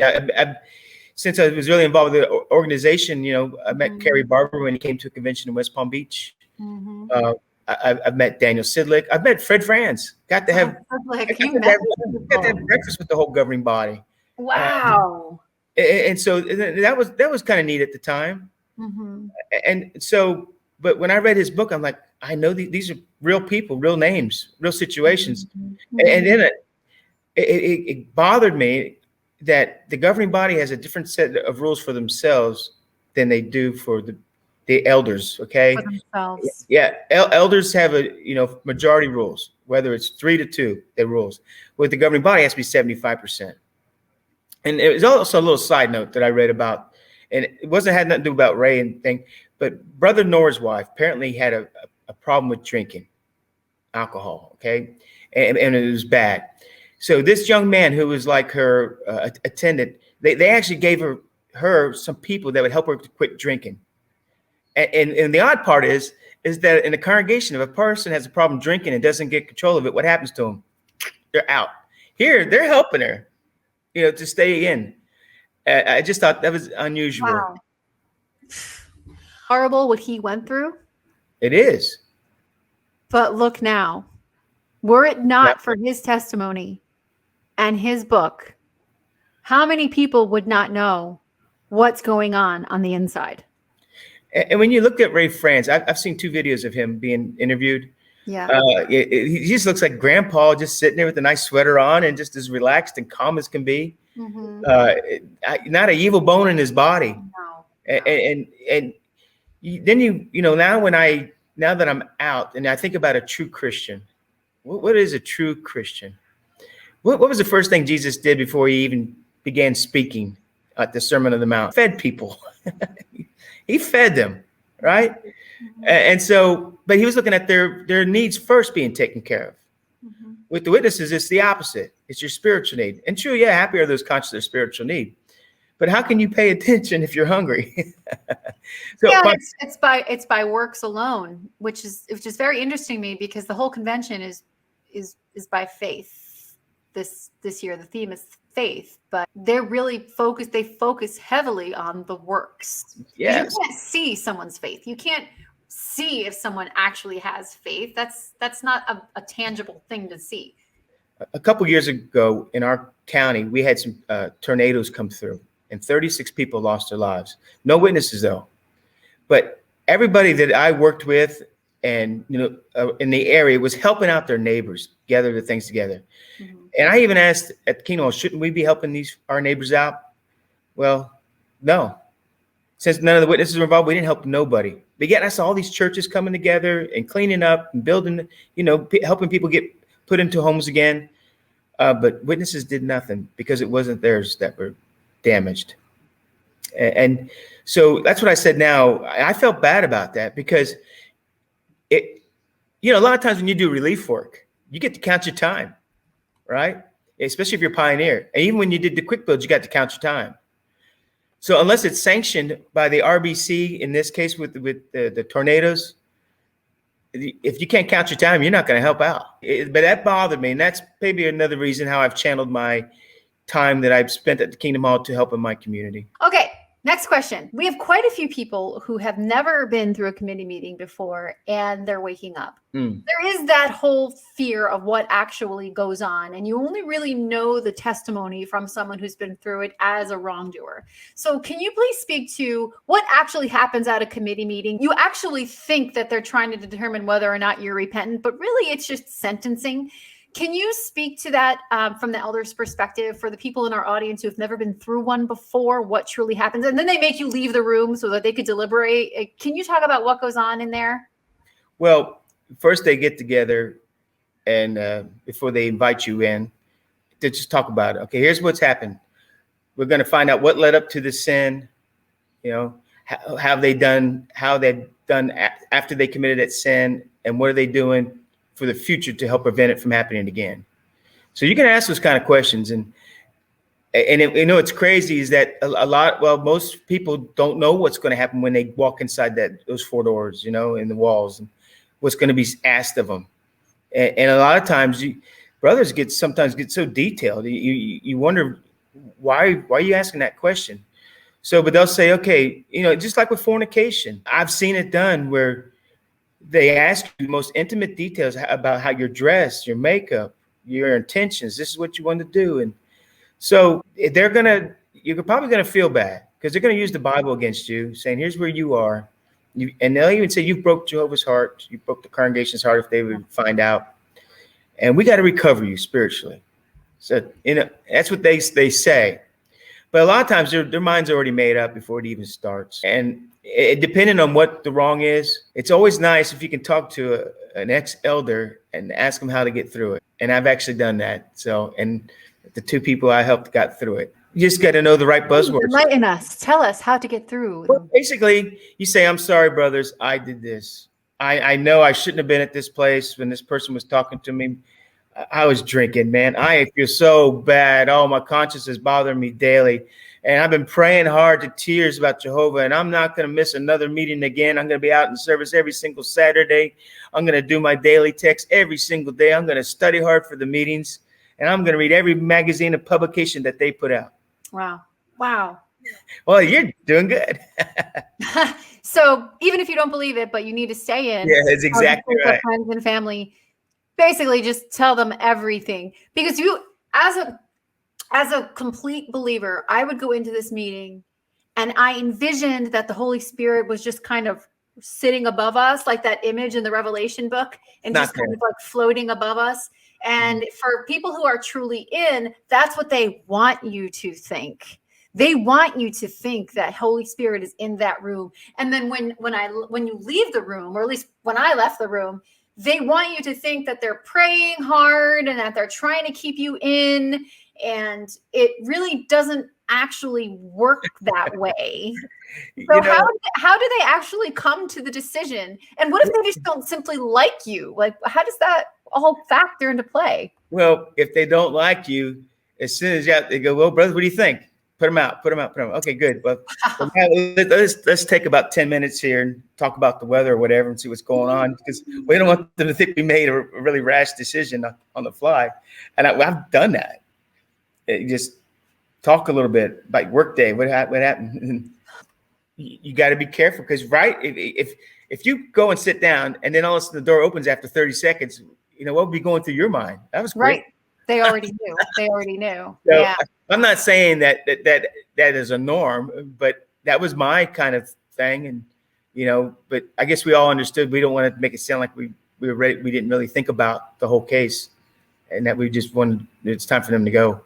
Since I was really involved with the organization, I met Kerry Barber when he came to a convention in West Palm Beach. I've met Daniel Sidlick. I've met Fred Franz. Got to have breakfast with the whole governing body. Wow. And so that was kind of neat at the time. And so, but when I read his book, I'm like, I know these are real people, real names, real situations. And then it bothered me that the governing body has a different set of rules for themselves than they do for the elders. Okay. For themselves. Yeah. Elders have majority rules, whether it's 3-2, their rules. With the governing body, it has to be 75%. And it was also a little side note that I read about, and it had nothing to do about Ray and thing, but Brother Nor's wife apparently had a problem with drinking alcohol. Okay. And it was bad. So this young man who was like her attendant, they actually gave her some people that would help her to quit drinking. And the odd part is that in the congregation, if a person has a problem drinking and doesn't get control of it, what happens to them? They're out. Here, they're helping her, to stay in. I just thought that was unusual. Wow. Horrible what he went through. It is. But look now, were it not for his testimony and his book, how many people would not know what's going on the inside? And when you look at Ray Franz, I've seen 2 videos of him being interviewed. Yeah. He just looks like grandpa, just sitting there with a nice sweater on and just as relaxed and calm as can be. Not an evil bone in his body. No. And then now that I'm out and I think about a true Christian, what is a true Christian? What was the first thing Jesus did before he even began speaking at the Sermon on the Mount? Fed people. He fed them, right? And so, but he was looking at their needs first being taken care of. With the witnesses, it's the opposite. It's your spiritual need. And true, happy are those conscious of their spiritual need. But how can you pay attention if you're hungry? It's by works alone, which is very interesting to me, because the whole convention is by faith. This year the theme is faith, but they're really focused. They focus heavily on the works. Yes. You can't see someone's faith. You can't see if someone actually has faith. That's not a tangible thing to see. A couple years ago in our county, we had some tornadoes come through, and 36 people lost their lives. No witnesses though, but everybody that I worked with and in the area was helping out their neighbors, gather the things together. And I even asked at the Kingdom Hall, shouldn't we be helping our neighbors out? Well, no. Since none of the witnesses were involved, we didn't help nobody. But yet I saw all these churches coming together and cleaning up and building, helping people get put into homes again. But witnesses did nothing because it wasn't theirs that were damaged. And so that's what I said now. I felt bad about that because a lot of times when you do relief work, you get to count your time. Right? Especially if you're a pioneer. And even when you did the quick builds, you got to count your time. So unless it's sanctioned by the RBC, in this case with the tornadoes, if you can't count your time, you're not going to help out. But that bothered me. And that's maybe another reason how I've channeled my time that I've spent at the Kingdom Hall to help in my community. Okay. Next question. We have quite a few people who have never been through a committee meeting before, and they're waking up. There is that whole fear of what actually goes on, and you only really know the testimony from someone who's been through it as a wrongdoer. So can you please speak to what actually happens at a committee meeting? You actually think that they're trying to determine whether or not you're repentant, but really it's just sentencing. Can you speak to that from the elders' perspective for the people in our audience who have never been through one before, what truly happens? And then they make you leave the room so that they could deliberate. Can you talk about what goes on in there? Well, first they get together and before they invite you in, to just talk about it. Okay, here's what's happened. We're going to find out what led up to the sin, how they've done after they committed that sin, and what are they doing for the future to help prevent it from happening again. So you can ask those kind of questions. And it's crazy is that most people don't know what's going to happen when they walk inside those 4 doors, in the walls, and what's going to be asked of them. And a lot of times brothers sometimes get so detailed. You wonder, why are you asking that question? So, but they'll say, okay, just like with fornication, I've seen it done where they ask you the most intimate details about how you're dressed, your makeup, your intentions. This is what you want to do. And so you're probably going to feel bad because they're going to use the Bible against you, saying, here's where you are. And they'll even say, you broke Jehovah's heart. You broke the congregation's heart if they would find out. And we got to recover you spiritually. So, that's what they say. But a lot of times their mind's already made up before it even starts. And depending on what the wrong is, it's always nice if you can talk to an ex-elder and ask them how to get through it. And I've actually done that. So, and the 2 people I helped got through it. You just got to know the right buzzwords. Enlighten us. Tell us how to get through. Well, basically, you say, I'm sorry, brothers. I did this. I know I shouldn't have been at this place when this person was talking to me. I was drinking, man. I feel so bad. Oh, my conscience is bothering me daily. And I've been praying hard to tears about Jehovah, and I'm not going to miss another meeting again. I'm going to be out in service every single Saturday. I'm going to do my daily text every single day. I'm going to study hard for the meetings, and I'm going to read every magazine and publication that they put out. Wow. Well, you're doing good. So even if you don't believe it, but you need to stay in. Yeah, that's exactly right. Friends and family, basically just tell them everything. Because you, as a complete believer, I would go into this meeting and I envisioned that the Holy Spirit was just kind of sitting above us, like that image in the Revelation book, and just kind of like floating above us. And for people who are truly in, that's what they want you to think. They want you to think that Holy Spirit is in that room. And then when you leave the room, or at least when I left the room, they want you to think that they're praying hard and that they're trying to keep you in. And it really doesn't actually work that way. So how do they actually come to the decision? And what if they just don't simply like you? Like, how does that all factor into play? Well, if they don't like you, as soon as they go, well, brother, what do you think? Put them out. Okay, good. Well, let's take about 10 minutes here and talk about the weather or whatever and see what's going on, because we don't want them to think we made a really rash decision on the fly. And I've done that. You just talk a little bit like workday. What happened? You got to be careful because, right, if you go and sit down and then all of a sudden the door opens after 30 seconds, what would be going through your mind? That was quick. Right. They already knew. So, yeah. I'm not saying that is a norm, but that was my kind of thing. And, but I guess we all understood we don't want to make it sound like we were ready. We didn't really think about the whole case and that we just wanted, it's time for them to go.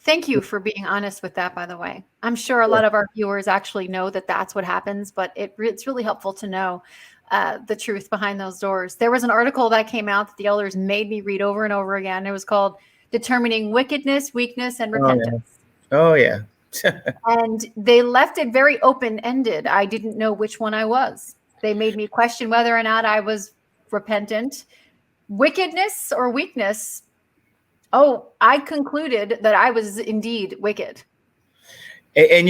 Thank you for being honest with that, by the way. I'm sure a lot of our viewers actually know that that's what happens, but it's really helpful to know the truth behind those doors. There was an article that came out that the elders made me read over and over again. It was called Determining Wickedness, Weakness, and Repentance. Oh, yeah. And they left it very open-ended. I didn't know which one I was. They made me question whether or not I was repentant. Wickedness or weakness? Oh, I concluded that I was indeed wicked. And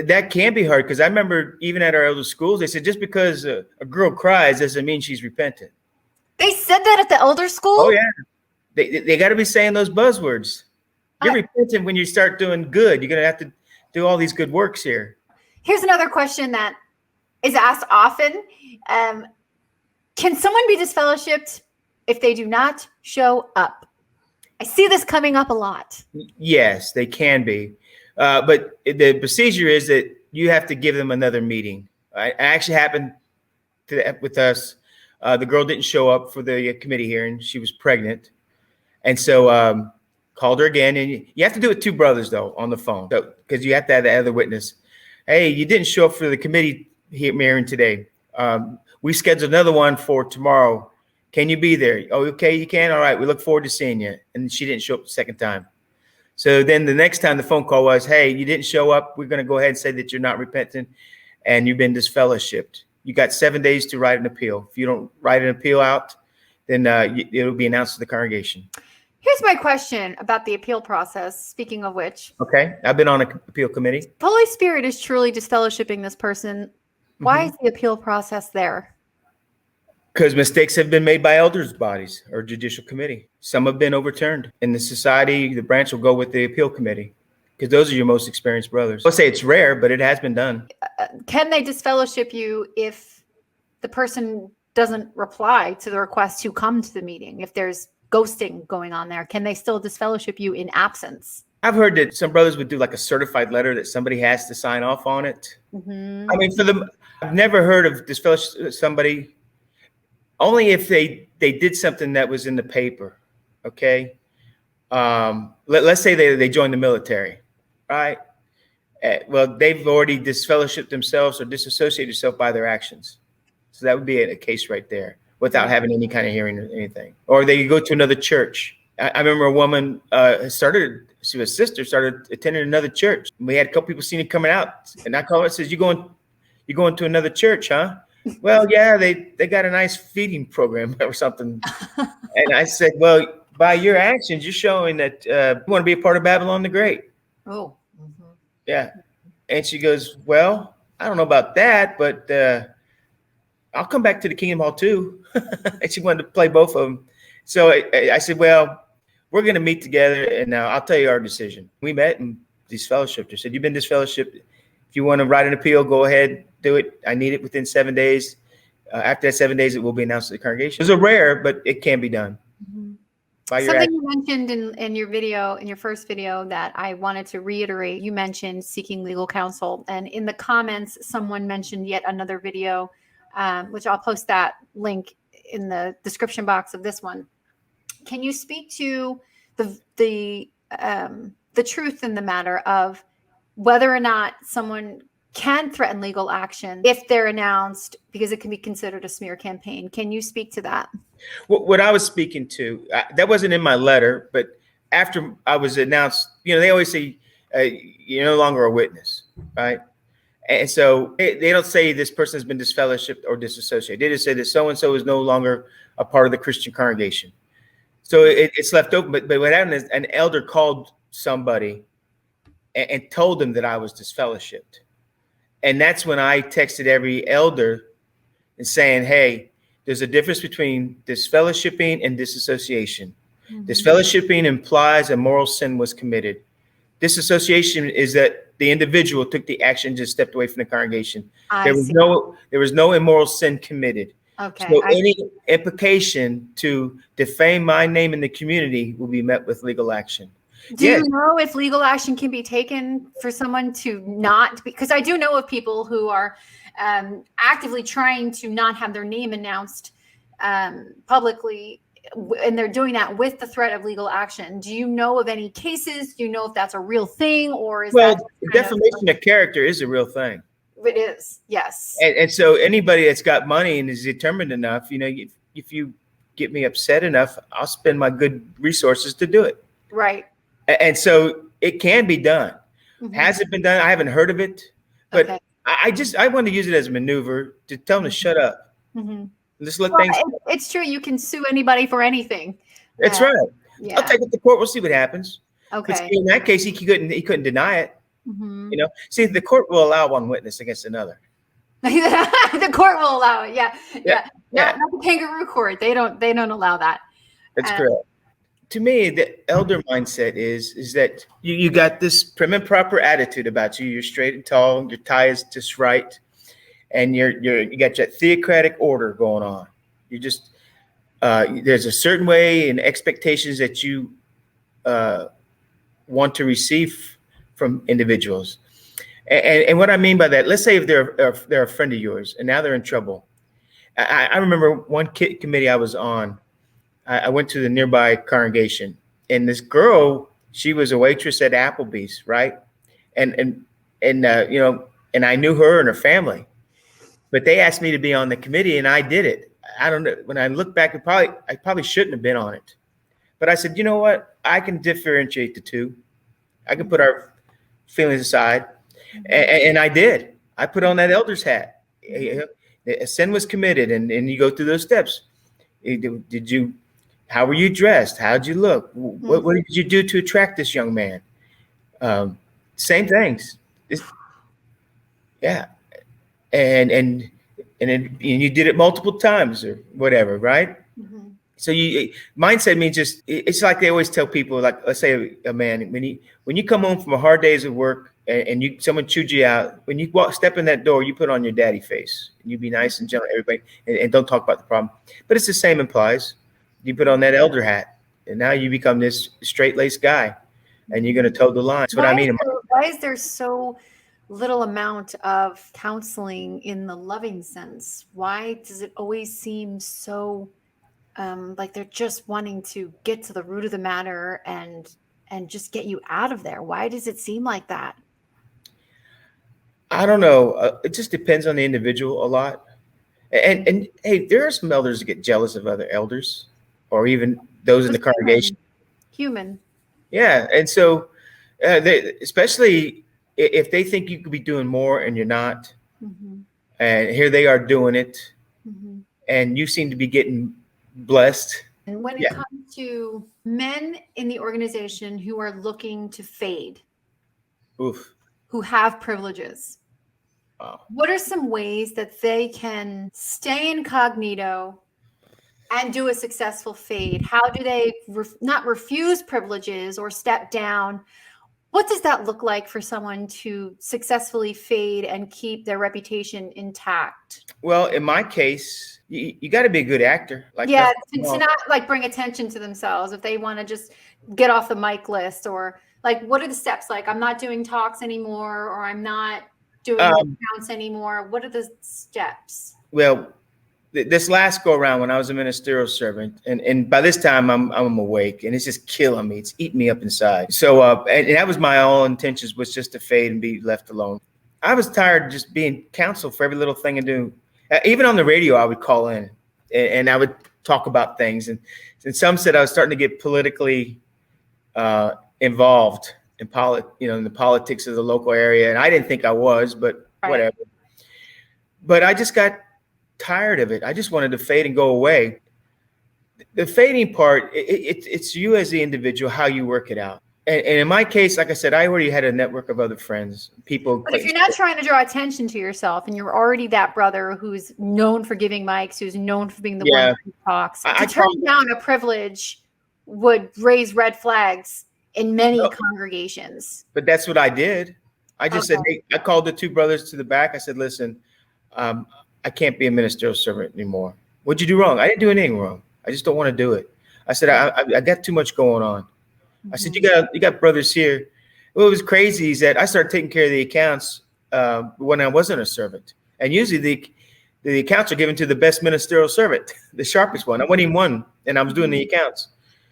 that can be hard, because I remember even at our elder schools, they said just because a girl cries doesn't mean she's repentant. They said that at the elder school? Oh, yeah. They got to be saying those buzzwords. You're repentant when you start doing good. You're going to have to do all these good works here. Here's another question that is asked often. Can someone be disfellowshipped if they do not show up? I see this coming up a lot. Yes, they can be. But the procedure is that you have to give them another meeting. It actually happened with us. The girl didn't show up for the committee hearing. She was pregnant. And so called her again. And you have to do it 2 brothers, though, on the phone. Because you have to have the other witness. Hey, you didn't show up for the committee hearing today. We scheduled another one for tomorrow. Can you be there? Oh, okay, you can? All right, we look forward to seeing you. And she didn't show up the second time. So then the next time the phone call was, hey, you didn't show up. We're going to go ahead and say that you're not repentant and you've been disfellowshipped. You got 7 days to write an appeal. If you don't write an appeal out, then it'll be announced to the congregation. Here's my question about the appeal process, speaking of which. Okay, I've been on an appeal committee. The Holy Spirit is truly disfellowshipping this person. Why is the appeal process there? Because mistakes have been made by elders' bodies or judicial committee. Some have been overturned. In the society, the branch will go with the appeal committee because those are your most experienced brothers. I'll say it's rare, but it has been done. Can they disfellowship you if the person doesn't reply to the request to come to the meeting? If there's ghosting going on there, can they still disfellowship you in absence? I've heard that some brothers would do like a certified letter that somebody has to sign off on it. I mean, I've never heard of disfellowship somebody. Only if they did something that was in the paper, okay? Let's say they joined the military, right? Well, they've already disfellowshipped themselves or disassociated themselves by their actions. So that would be a case right there without having any kind of hearing or anything. Or they could go to another church. I remember a woman she was a sister, started attending another church. We had a couple people seen it coming out. And I called her and says, you going to another church, huh? Well, yeah, they got a nice feeding program or something. And I said, well, by your actions, you're showing that you want to be a part of Babylon the Great. Oh. Yeah. And she goes, well, I don't know about that, but I'll come back to the Kingdom Hall too. And she wanted to play both of them. So I said, well, we're going to meet together and I'll tell you our decision. We met and disfellowshipped. I said, you've been disfellowshipped. If you want to write an appeal, go ahead, do it. I need it within 7 days. After that 7 days, it will be announced to the congregation. It's a rare, but it can be done. Something you mentioned in your video, in your first video, that I wanted to reiterate, you mentioned seeking legal counsel. And in the comments, someone mentioned yet another video, which I'll post that link in the description box of this one. Can you speak to the truth in the matter of whether or not someone can threaten legal action if they're announced, because it can be considered a smear campaign? Can you speak to that? What I was speaking to, that wasn't in my letter, but after I was announced, they always say, you're no longer a witness, right? And so they don't say this person has been disfellowshipped or disassociated. They just say that so-and-so is no longer a part of the Christian congregation. So it's left open. But what happened is an elder called somebody and told them that I was disfellowshipped. And that's when I texted every elder and saying, hey, there's a difference between disfellowshipping and disassociation. Disfellowshipping implies a moral sin was committed. Disassociation is that the individual took the action, just stepped away from the congregation. There was no immoral sin committed. Okay. So any implication to defame my name in the community will be met with legal action. Do you know if legal action can be taken for someone to not? Because I do know of people who are actively trying to not have their name announced publicly, and they're doing that with the threat of legal action. Do you know of any cases? Do you know if that's a real thing, or is that defamation of character is a real thing? It is, yes. And so anybody that's got money and is determined enough, if you get me upset enough, I'll spend my good resources to do it. Right. And so it can be done. Has it been done? I haven't heard of it, but okay. I want to use it as a maneuver to tell them to shut up. Just let things. It's true. You can sue anybody for anything. That's right. Yeah. I'll take it to court. We'll see what happens. Okay. But in that case, he couldn't deny it. See, the court will allow one witness against another. The court will allow it. Yeah. Not the kangaroo court. They don't allow that. That's correct. to me, the elder mindset is that you got this prim and proper attitude about you. You're straight and tall. Your tie is just right, and you got that theocratic order going on. You just there's a certain way and expectations that you want to receive from individuals. And what I mean by that, let's say if they're a friend of yours and now they're in trouble. I remember one committee I was on. I went to the nearby congregation, and this girl, she was a waitress at Applebee's, right? And you know, and I knew her and her family, but they asked me to be on the committee, and I did it. I don't know. When I look back, I probably shouldn't have been on it, but I said, you know what? I can differentiate the two. I can put our feelings aside, and I did. I put on that elder's hat. A sin was committed, and you go through those steps. Did you? How were you dressed? How'd you look? What did you do to attract this young man? Same things. Yeah, and you did it multiple times or whatever, right? Mm-hmm. So mindset means just it's like they always tell people, like let's say a man when you come home from a hard days of work and someone chewed you out, when you step in that door, you put on your daddy face and you be nice and gentle to everybody and don't talk about the problem. But it's the same implies. You put on that elder hat, and now you become this straight-laced guy, and you're going to toe the line. That's what I mean. Why is there so little amount of counseling in the loving sense? Why does it always seem so like they're just wanting to get to the root of the matter and just get you out of there? Why does it seem like that? I don't know. It just depends on the individual a lot. And hey, there are some elders that get jealous of other elders, or even those in the congregation. Human. Yeah. And so especially if they think you could be doing more and you're not, mm-hmm. and here they are doing it, mm-hmm. and you seem to be getting blessed. And when it comes to men in the organization who are looking to fade, who have privileges, wow. What are some ways that they can stay incognito and do a successful fade? How do they not refuse privileges or step down? What does that look like for someone to successfully fade and keep their reputation intact? Well, in my case, you got to be a good actor. Like to not like bring attention to themselves if they want to just get off the mic list, or like, what are the steps? Like, I'm not doing talks anymore, or I'm not doing accounts anymore. What are the steps? Well, this last go around when I was a ministerial servant, and by this time I'm awake, and it's just killing me. It's eating me up inside. So and that was my all intentions, was just to fade and be left alone. I was tired of just being counseled for every little thing I do. Even on the radio, I would call in and I would talk about things, and some said I was starting to get politically involved in in the politics of the local area, and I didn't think I was, but whatever. But I just got tired of it. I just wanted to fade and go away. The fading part, it's you as the individual, how you work it out. And in my case, like I said, I already had a network of other friends, people. But if you're not trying to draw attention to yourself, and you're already that brother who's known for giving mics, who's known for being the one who talks, to turn down a privilege would raise red flags in many congregations. But that's what I did. I just said, hey, I called the two brothers to the back. I said, listen, I can't be a ministerial servant anymore. What'd you do wrong? I didn't do anything wrong. I just don't want to do it. I said, I got too much going on. Mm-hmm. I said, you got brothers here. What was crazy is that I started taking care of the accounts when I wasn't a servant. And usually the accounts are given to the best ministerial servant, the sharpest one. I wasn't even one, and I was doing the accounts.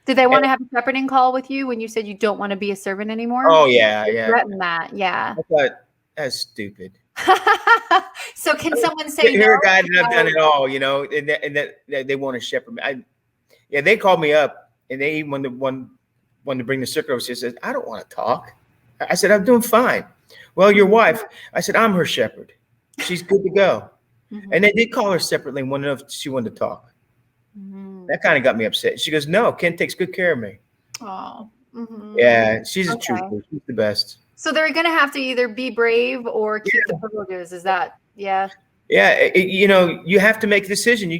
Did they want to have a shepherding call with you when you said you don't want to be a servant anymore? Oh, yeah. Threaten that, yeah. I thought, that's stupid. So can someone say you're a guy that I've done it all, and that they want to shepherd me. They called me up, and they even wanted to bring the circle over. She says, I don't want to talk. I said, I'm doing fine. Well, your wife, I said, I'm her shepherd. She's good to go. Mm-hmm. And they did call her separately and wanted to know if she wanted to talk. Mm-hmm. That kind of got me upset. She goes, no, Ken takes good care of me. Oh, mm-hmm. Yeah, she's a trooper. She's the best. So they're going to have to either be brave or keep the privileges. Is that, yeah? Yeah, you have to make a decision.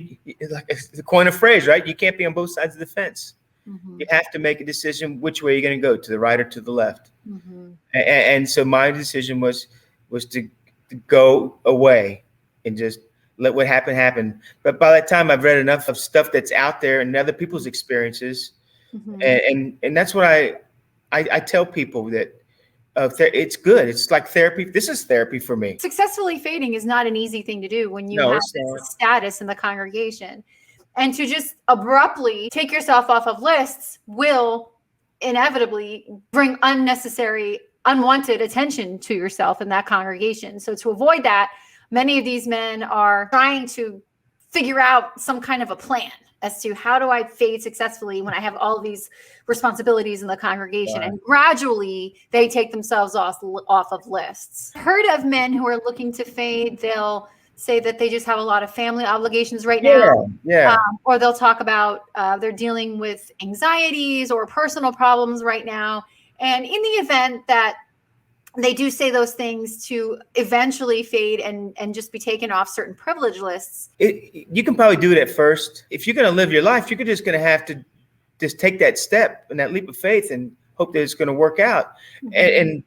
Like the coin of phrase, right? You can't be on both sides of the fence. Mhm. You have to make a decision which way you're going to go, to the right or to the left. Mhm. And so my decision was to go away and just let what happened happen. But by that time, I've read enough of stuff that's out there and other people's experiences, Mhm. and that's what I tell people that it's good. It's like therapy. This is therapy for me. Successfully fading is not an easy thing to do when you No, have it's not. this status in the congregation. And to just abruptly take yourself off of lists will inevitably bring unnecessary, unwanted attention to yourself in that congregation. So to avoid that, many of these men are trying to figure out some kind of a plan as to how do I fade successfully when I have all these responsibilities in the congregation. Right. And gradually they take themselves off of lists. Heard of men who are looking to fade. They'll say that they just have a lot of family obligations right now. Yeah. Or they'll talk about they're dealing with anxieties or personal problems right now. And in the event that they do say those things, to eventually fade and just be taken off certain privilege lists. You can probably do it at first. If you're going to live your life, you're just going to have to just take that step and that leap of faith and hope that it's going to work out. And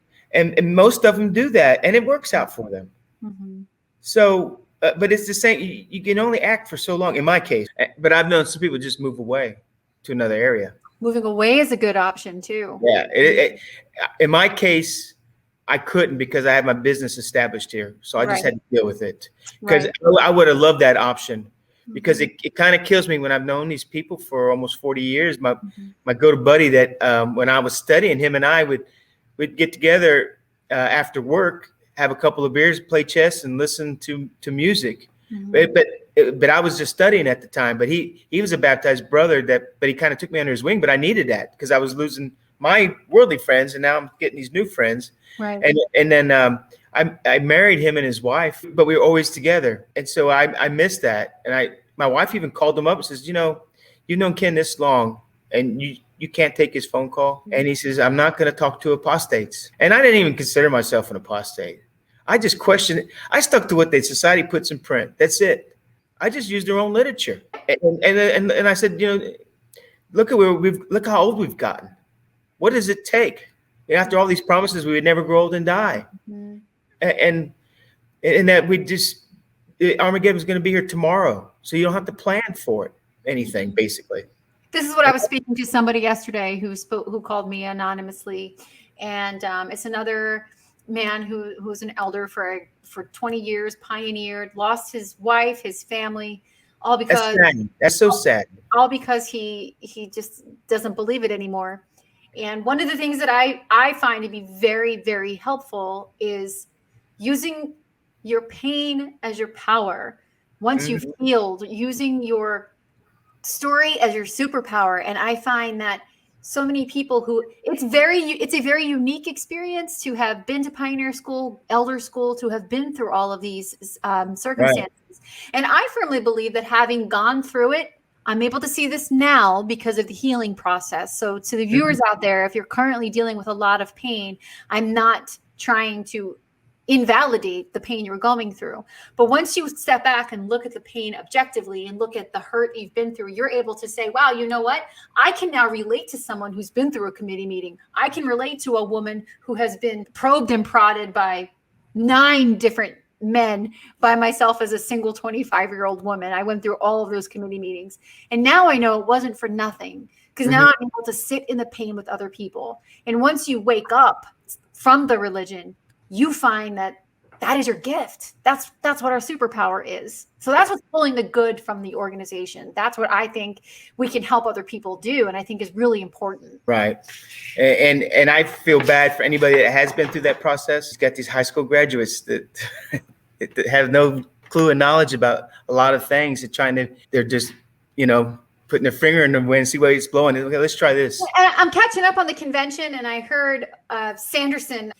most of them do that, and it works out for them. So, but it's the same. You can only act for so long, in my case. But I've known some people just move away to another area. Moving away is a good option too. Yeah. In my case, I couldn't because I had my business established here. So I just had to deal with it. Because I would have loved that option, because it kind of kills me when I've known these people for almost 40 years. My go-to buddy that when I was studying, him and I would get together after work, have a couple of beers, play chess, and listen to music. But I was just studying at the time. But he was a baptized brother but he kind of took me under his wing. But I needed that because I was losing my worldly friends, and now I'm getting these new friends. Right. And then I married him and his wife, but we were always together. And so I missed that. And my wife even called him up and says, you've known Ken this long, and you can't take his phone call. And he says, I'm not going to talk to apostates. And I didn't even consider myself an apostate. I just questioned it. I stuck to what the society puts in print. That's it. I just used their own literature. And I said, look how old we've gotten. What does it take? And after all these promises, we would never grow old and die. And that Armageddon's going to be here tomorrow. So you don't have to plan for anything, basically. This is what I was speaking to somebody yesterday who called me anonymously. And it's another man who's an elder for 20 years, pioneered, lost his wife, his family, all because that's so sad. All because he just doesn't believe it anymore. And one of the things that I find to be very, very helpful is using your pain as your power. Once you've healed, using your story as your superpower. And I find that so many people it's a very unique experience to have been to pioneer school, elder school, to have been through all of these circumstances. Right. And I firmly believe that having gone through it, I'm able to see this now because of the healing process. So to the viewers out there, if you're currently dealing with a lot of pain, I'm not trying to invalidate the pain you're going through. But once you step back and look at the pain objectively and look at the hurt you've been through, you're able to say, wow, you know what? I can now relate to someone who's been through a committee meeting. I can relate to a woman who has been probed and prodded by 9 different men, by myself as a single 25-year-old woman. I went through all of those committee meetings. And now I know it wasn't for nothing, because now I'm able to sit in the pain with other people. And once you wake up from the religion, you find that is your gift. That's what our superpower is. So that's what's pulling the good from the organization. That's what I think we can help other people do, and I think is really important. Right. And I feel bad for anybody that has been through that process. You've got these high school graduates that have no clue and knowledge about a lot of things, and they're just, putting their finger in the wind, see where it's blowing. Okay, let's try this. I'm catching up on the convention, and I heard Sanderson.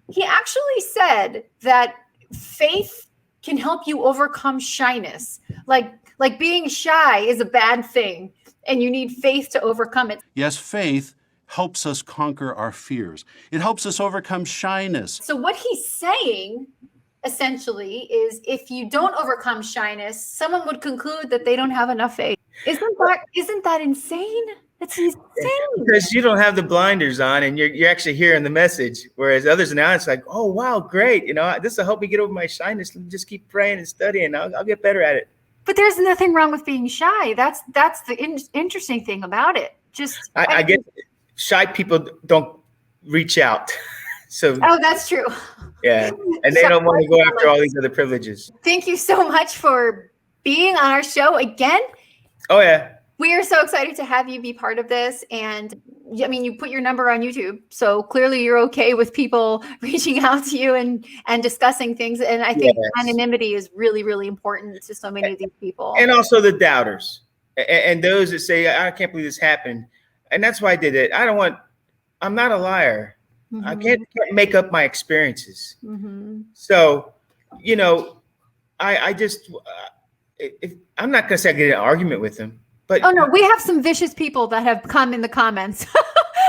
He actually said that faith can help you overcome shyness. Like being shy is a bad thing, and you need faith to overcome it. Yes, faith helps us conquer our fears. It helps us overcome shyness. So what he's saying essentially is, if you don't overcome shyness, someone would conclude that they don't have enough faith. Isn't that insane? That's insane. Because you don't have the blinders on and you're actually hearing the message. Whereas others now, it's like, oh, wow, great. This will help me get over my shyness. Just keep praying and studying. I'll get better at it. But there's nothing wrong with being shy. That's the interesting thing about it. I guess shy people don't reach out. So that's true. Yeah, and they don't want to go after all these other privileges. Thank you so much for being on our show again. Oh, yeah. We are so excited to have you be part of this. And I mean, you put your number on YouTube. So clearly you're okay with people reaching out to you and discussing things. And I think anonymity is really, really important to so many of these people. And also the doubters and those that say, I can't believe this happened. And that's why I did it. I'm not a liar. Mm-hmm. I can't make up my experiences. Mm-hmm. So, I just, I'm not going to say I get in an argument with them. But, oh no, we have some vicious people that have come in the comments.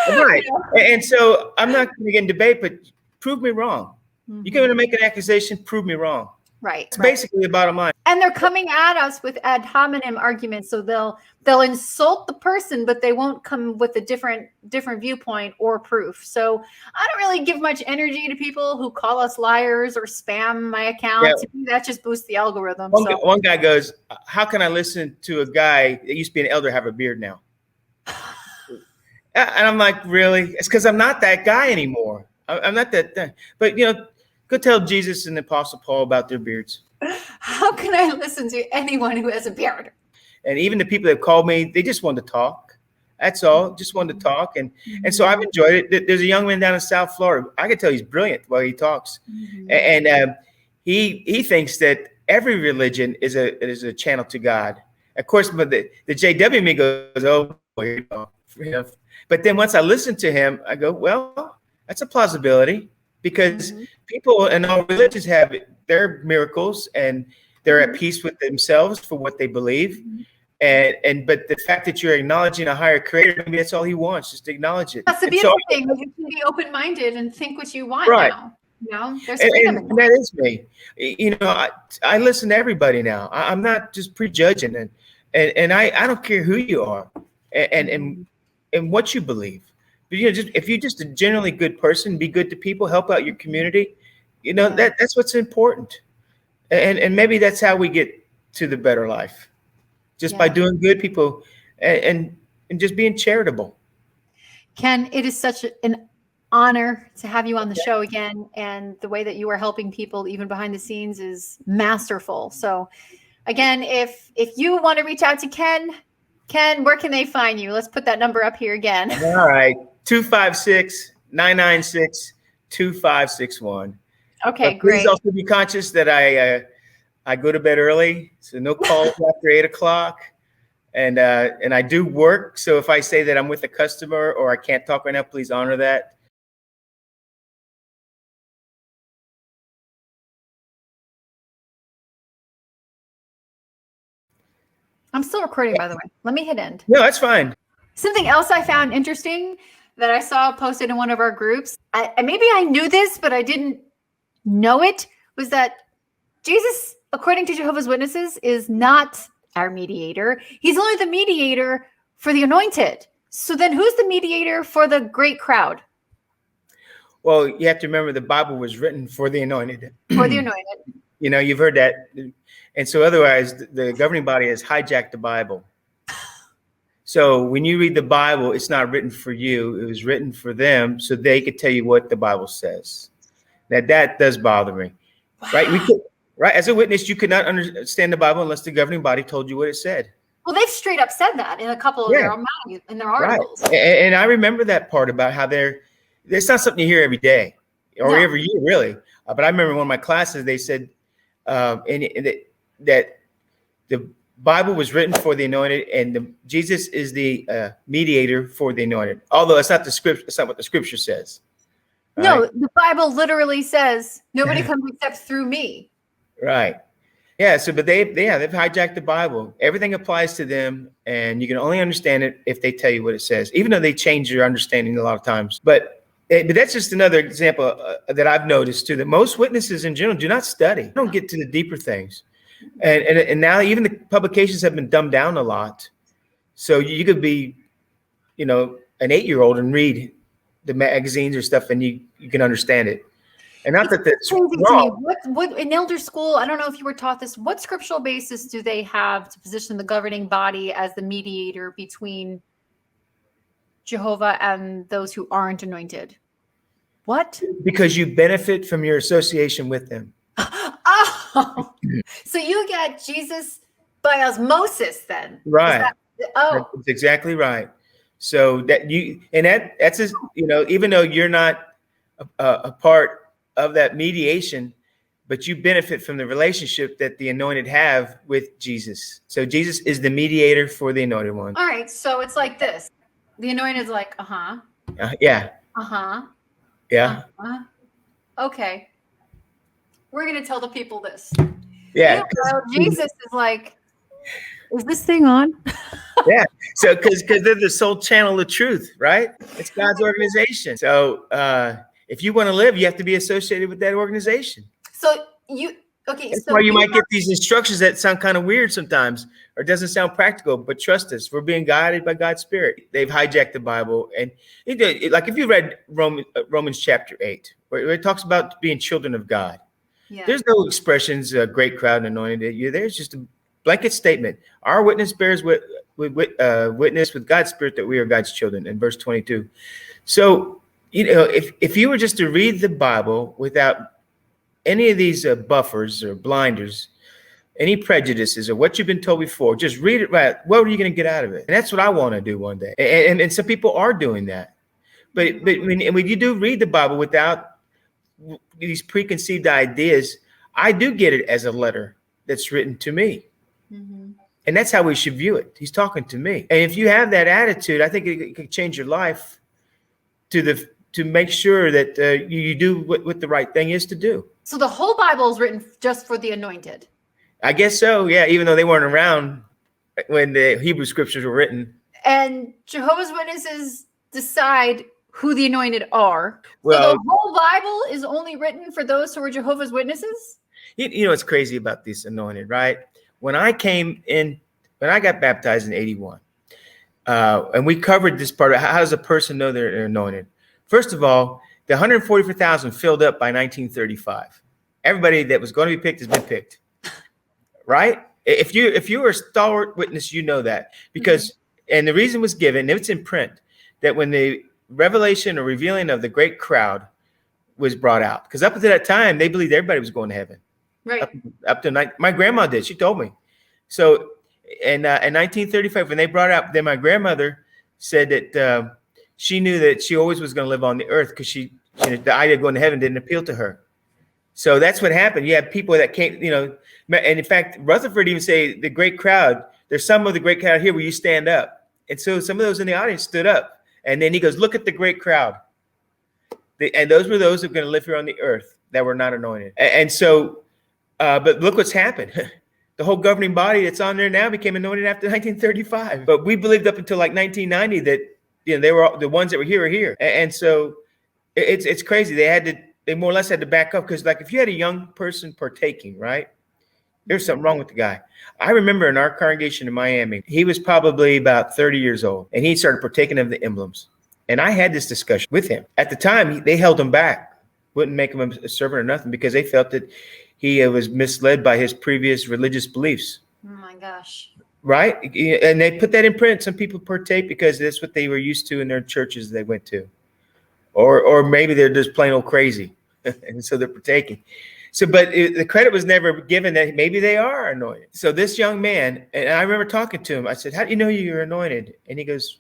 Right. And so I'm not going to get in debate, but prove me wrong. Mm-hmm. You're going to make an accusation, prove me wrong. Right. It's basically the bottom line. And they're coming at us with ad hominem arguments. So they'll insult the person, but they won't come with a different viewpoint or proof. So I don't really give much energy to people who call us liars or spam my account. Yeah. To me, that just boosts the algorithm. One guy goes, how can I listen to a guy that used to be an elder have a beard now? And I'm like, really? It's because I'm not that guy anymore. I'm not that. But, go tell Jesus and the Apostle Paul about their beards. How can I listen to anyone who has a beard? And even the people that called me, they just wanted to talk. That's all. Just wanted to talk. And so I've enjoyed it. There's a young man down in South Florida. I can tell he's brilliant while he talks. Mm-hmm. And he thinks that every religion is a channel to God. Of course, but the JW me goes, oh, boy, But then once I listen to him, I go, well, that's a plausibility. Because people in all religions have their miracles and they're at peace with themselves for what they believe. But the fact that you're acknowledging a higher creator, maybe that's all he wants, just to acknowledge it. That's the beautiful thing. You can be open-minded and think what you want now. There's freedom in that. And that is me. I listen to everybody now. I'm not just prejudging and I don't care who you are and what you believe. But if you're just a generally good person, be good to people, help out your community, that's what's important. And maybe that's how we get to the better life. Just by doing good, people and just being charitable. Ken, it is such an honor to have you on the show again. And the way that you are helping people even behind the scenes is masterful. So again, if you want to reach out to Ken, where can they find you? Let's put that number up here again. All right. 256-996-2561. Okay, but great. Please also be conscious that I go to bed early, so no calls after 8:00. And I do work. So if I say that I'm with a customer or I can't talk right now, please honor that. I'm still recording, by the way. Let me hit end. No, that's fine. Something else I found interesting that I saw posted in one of our groups, maybe I knew this, but I didn't know it, was that Jesus, according to Jehovah's Witnesses, is not our mediator. He's only the mediator for the anointed. So then who's the mediator for the great crowd? Well, you have to remember the Bible was written for the anointed. For the anointed. You've heard that. And so otherwise, the governing body has hijacked the Bible. So when you read the Bible, it's not written for you. It was written for them so they could tell you what the Bible says. That does bother me. Wow. Right? As a witness, you could not understand the Bible unless the governing body told you what it said. Well, they've straight up said that in a couple of their articles. Right. And I remember that part about how it's not something you hear every day or every year, really. But I remember in one of my classes, they said that the Bible was written for the anointed, and Jesus is the mediator for the anointed. Although it's not the scripture, it's not what the scripture says. No, the Bible literally says nobody comes except through me. Right. Yeah. So, but they've hijacked the Bible. Everything applies to them, and you can only understand it if they tell you what it says, even though they change your understanding a lot of times. But that's just another example that I've noticed too, that most witnesses in general do not study. They don't get to the deeper things. And now even the publications have been dumbed down a lot. So you could be an 8-year-old and read the magazines or stuff, and you can understand it. And not that that's crazy to me. wrong. What in elder school, I don't know if you were taught this, what scriptural basis do they have to position the governing body as the mediator between Jehovah and those who aren't anointed? What? Because you benefit from your association with them. Oh, so you get Jesus by osmosis then? Right. Oh, That's exactly right. So that's just, even though you're not a part of that mediation, but you benefit from the relationship that the anointed have with Jesus. So Jesus is the mediator for the anointed one. all right. So it's like this. The anointed is like, Yeah. Yeah. Okay. We're going to tell the people this. Yeah. Meanwhile, Jesus is like, is this thing on? Yeah. So because they're the sole channel of truth, right? It's God's organization. So if you want to live, you have to be associated with that organization. So That's why you might get these instructions that sound kind of weird sometimes, or doesn't sound practical, but trust us, we're being guided by God's Spirit. They've hijacked the Bible. And like if you read Romans chapter 8, where it talks about being children of God, there's no expressions, great crowd and anointed. There's just a blanket statement. Our witness bears witness with God's Spirit that we are God's children, in verse 22. So, if you were just to read the Bible without any of these buffers or blinders, any prejudices or what you've been told before, just read it right. What are you going to get out of it? And that's what I want to do one day. And some people are doing that. But when you do read the Bible without these preconceived ideas, I do get it as a letter that's written to me. Mm-hmm. And that's how we should view it. He's talking to me. And if you have that attitude, I think it could change your life to make sure that you do what the right thing is to do. So the whole Bible is written just for the anointed. I guess so, yeah, even though they weren't around when the Hebrew scriptures were written. And Jehovah's Witnesses decide who the anointed are. Well, so the whole Bible is only written for those who are Jehovah's Witnesses? You know what's crazy about this anointed, right? When I got baptized in 81, and we covered this part of how does a person know they're anointed? First of all, the 144,000 filled up by 1935. Everybody that was going to be picked has been picked, right? If you were a stalwart witness, you know that because, and the reason was given, it's in print, that when the revelation or revealing of the great crowd was brought out, because up to that time they believed everybody was going to heaven. Right. Up to night, my grandma did. She told me. So, in 1935, when they brought out, then my grandmother said that she knew that she always was going to live on the earth because the idea of going to heaven didn't appeal to her. So that's what happened. You had people that came, and in fact, Rutherford even say the great crowd. There's some of the great crowd here where you stand up, and so some of those in the audience stood up, and then he goes, "Look at the great crowd," and those were those who are going to live here on the earth that were not anointed, and so. But look what's happened. The whole governing body that's on there now became anointed after 1935. But we believed up until like 1990 that they were the ones that were here. And so it's crazy. They more or less had to back up because like if you had a young person partaking, right? There's something wrong with the guy. I remember in our congregation in Miami, he was probably about 30 years old and he started partaking of the emblems. And I had this discussion with him. At the time, they held him back, wouldn't make him a servant or nothing because they felt that he was misled by his previous religious beliefs. Oh my gosh. Right? And they put that in print. Some people partake because that's what they were used to in their churches they went to. Or maybe they're just plain old crazy. And so they're partaking. So, but the credit was never given that maybe they are anointed. So this young man, and I remember talking to him, I said, "How do you know you're anointed?" And he goes,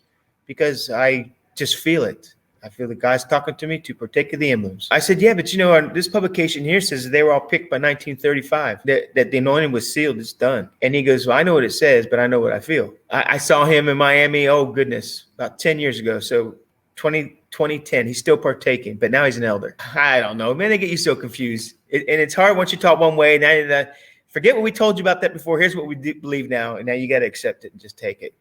"Because I just feel it. I feel the God's talking to me to partake of the emblems." I said, "Yeah, but this publication here says they were all picked by 1935, that the anointing was sealed, it's done." And he goes, "Well, I know what it says, but I know what I feel." I saw him in Miami, oh goodness, about 10 years ago. So 2010, he's still partaking, but now he's an elder. I don't know, man, they get you so confused. And it's hard once you talk one way, now forget what we told you about that before. Here's what we believe now. And now you got to accept it and just take it.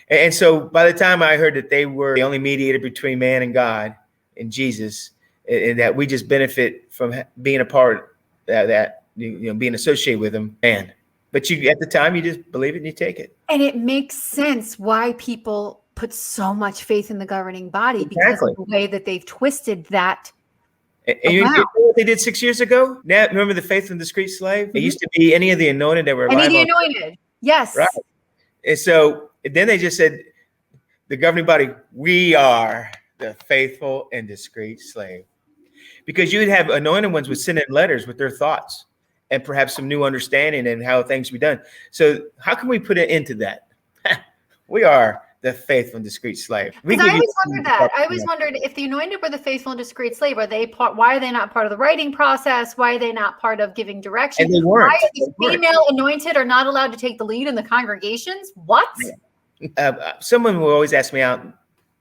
And so by the time I heard that they were the only mediator between man and God and Jesus, and that we just benefit from being a part of that, being associated with him, man. But at the time, you just believe it and you take it. And it makes sense why people put so much faith in the governing body because of the way that they've twisted that. And you know what they did 6 years ago? Now, remember the faithful and discreet slave? It used to be any of the anointed that were alive. Any of the anointed. Yes. Right. And so then they just said, the governing body, we are the faithful and discreet slave. Because you would have anointed ones would send in letters with their thoughts and perhaps some new understanding and how things should be done. So how can we put it into that? We are the faithful and discreet slave. I always wondered that. I always wondered if the anointed were the faithful and discreet slave, are they part? Why are they not part of the writing process? Why are they not part of giving direction? And they weren't. Why are the female anointed are not allowed to take the lead in the congregations? What? Someone will always ask me out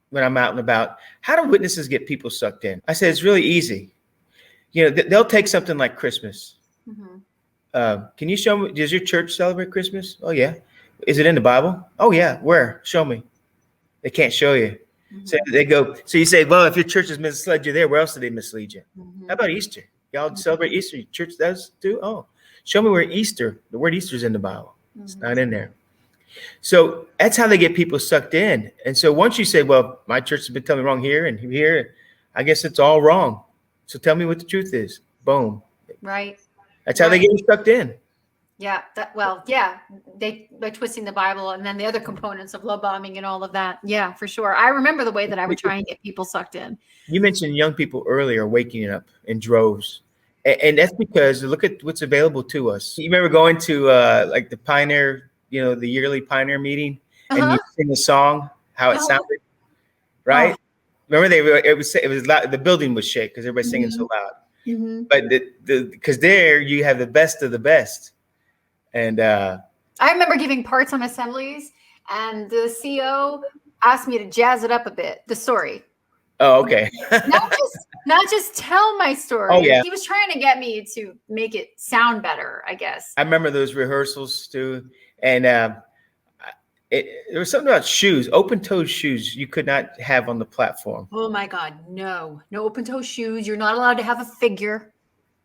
when I'm out and about, how do witnesses get people sucked in? I said, it's really easy. You know, they'll take something like Christmas. Mm-hmm. Can you show me, does your church celebrate Christmas? Oh, yeah. Is it in the Bible? Oh, yeah. Where? Show me. They can't show you. Mm-hmm. So they go, so you say, well, if your church has misled you there, where else did they mislead you? Mm-hmm. How about Easter? Y'all celebrate Easter? Your church does too? Oh, show me where Easter, the word Easter is in the Bible. Mm-hmm. It's not in there. So that's how they get people sucked in. And so once you say, well, my church has been telling me wrong here and here, I guess it's all wrong. So tell me what the truth is. Boom. Right. That's how they get you sucked in. Yeah. By twisting the Bible and then the other components of love bombing and all of that. Yeah, for sure. I remember the way that I would try and get people sucked in. You mentioned young people earlier waking up in droves. And that's because look at what's available to us. You remember going to like the Pioneer, you know, the yearly Pioneer meeting, and you sing a song, how it sounded, right? Remember it was loud, the building was shake because everybody's singing so loud. Mm-hmm. But because there you have the best of the best. And I remember giving parts on assemblies, and the CO asked me to jazz it up a bit. The story. Oh, okay. not just tell my story. Oh, yeah. He was trying to get me to make it sound better, I guess. I remember those rehearsals too. And there was something about shoes, open-toed shoes you could not have on the platform. Oh my God, no open-toe shoes. You're not allowed to have a figure.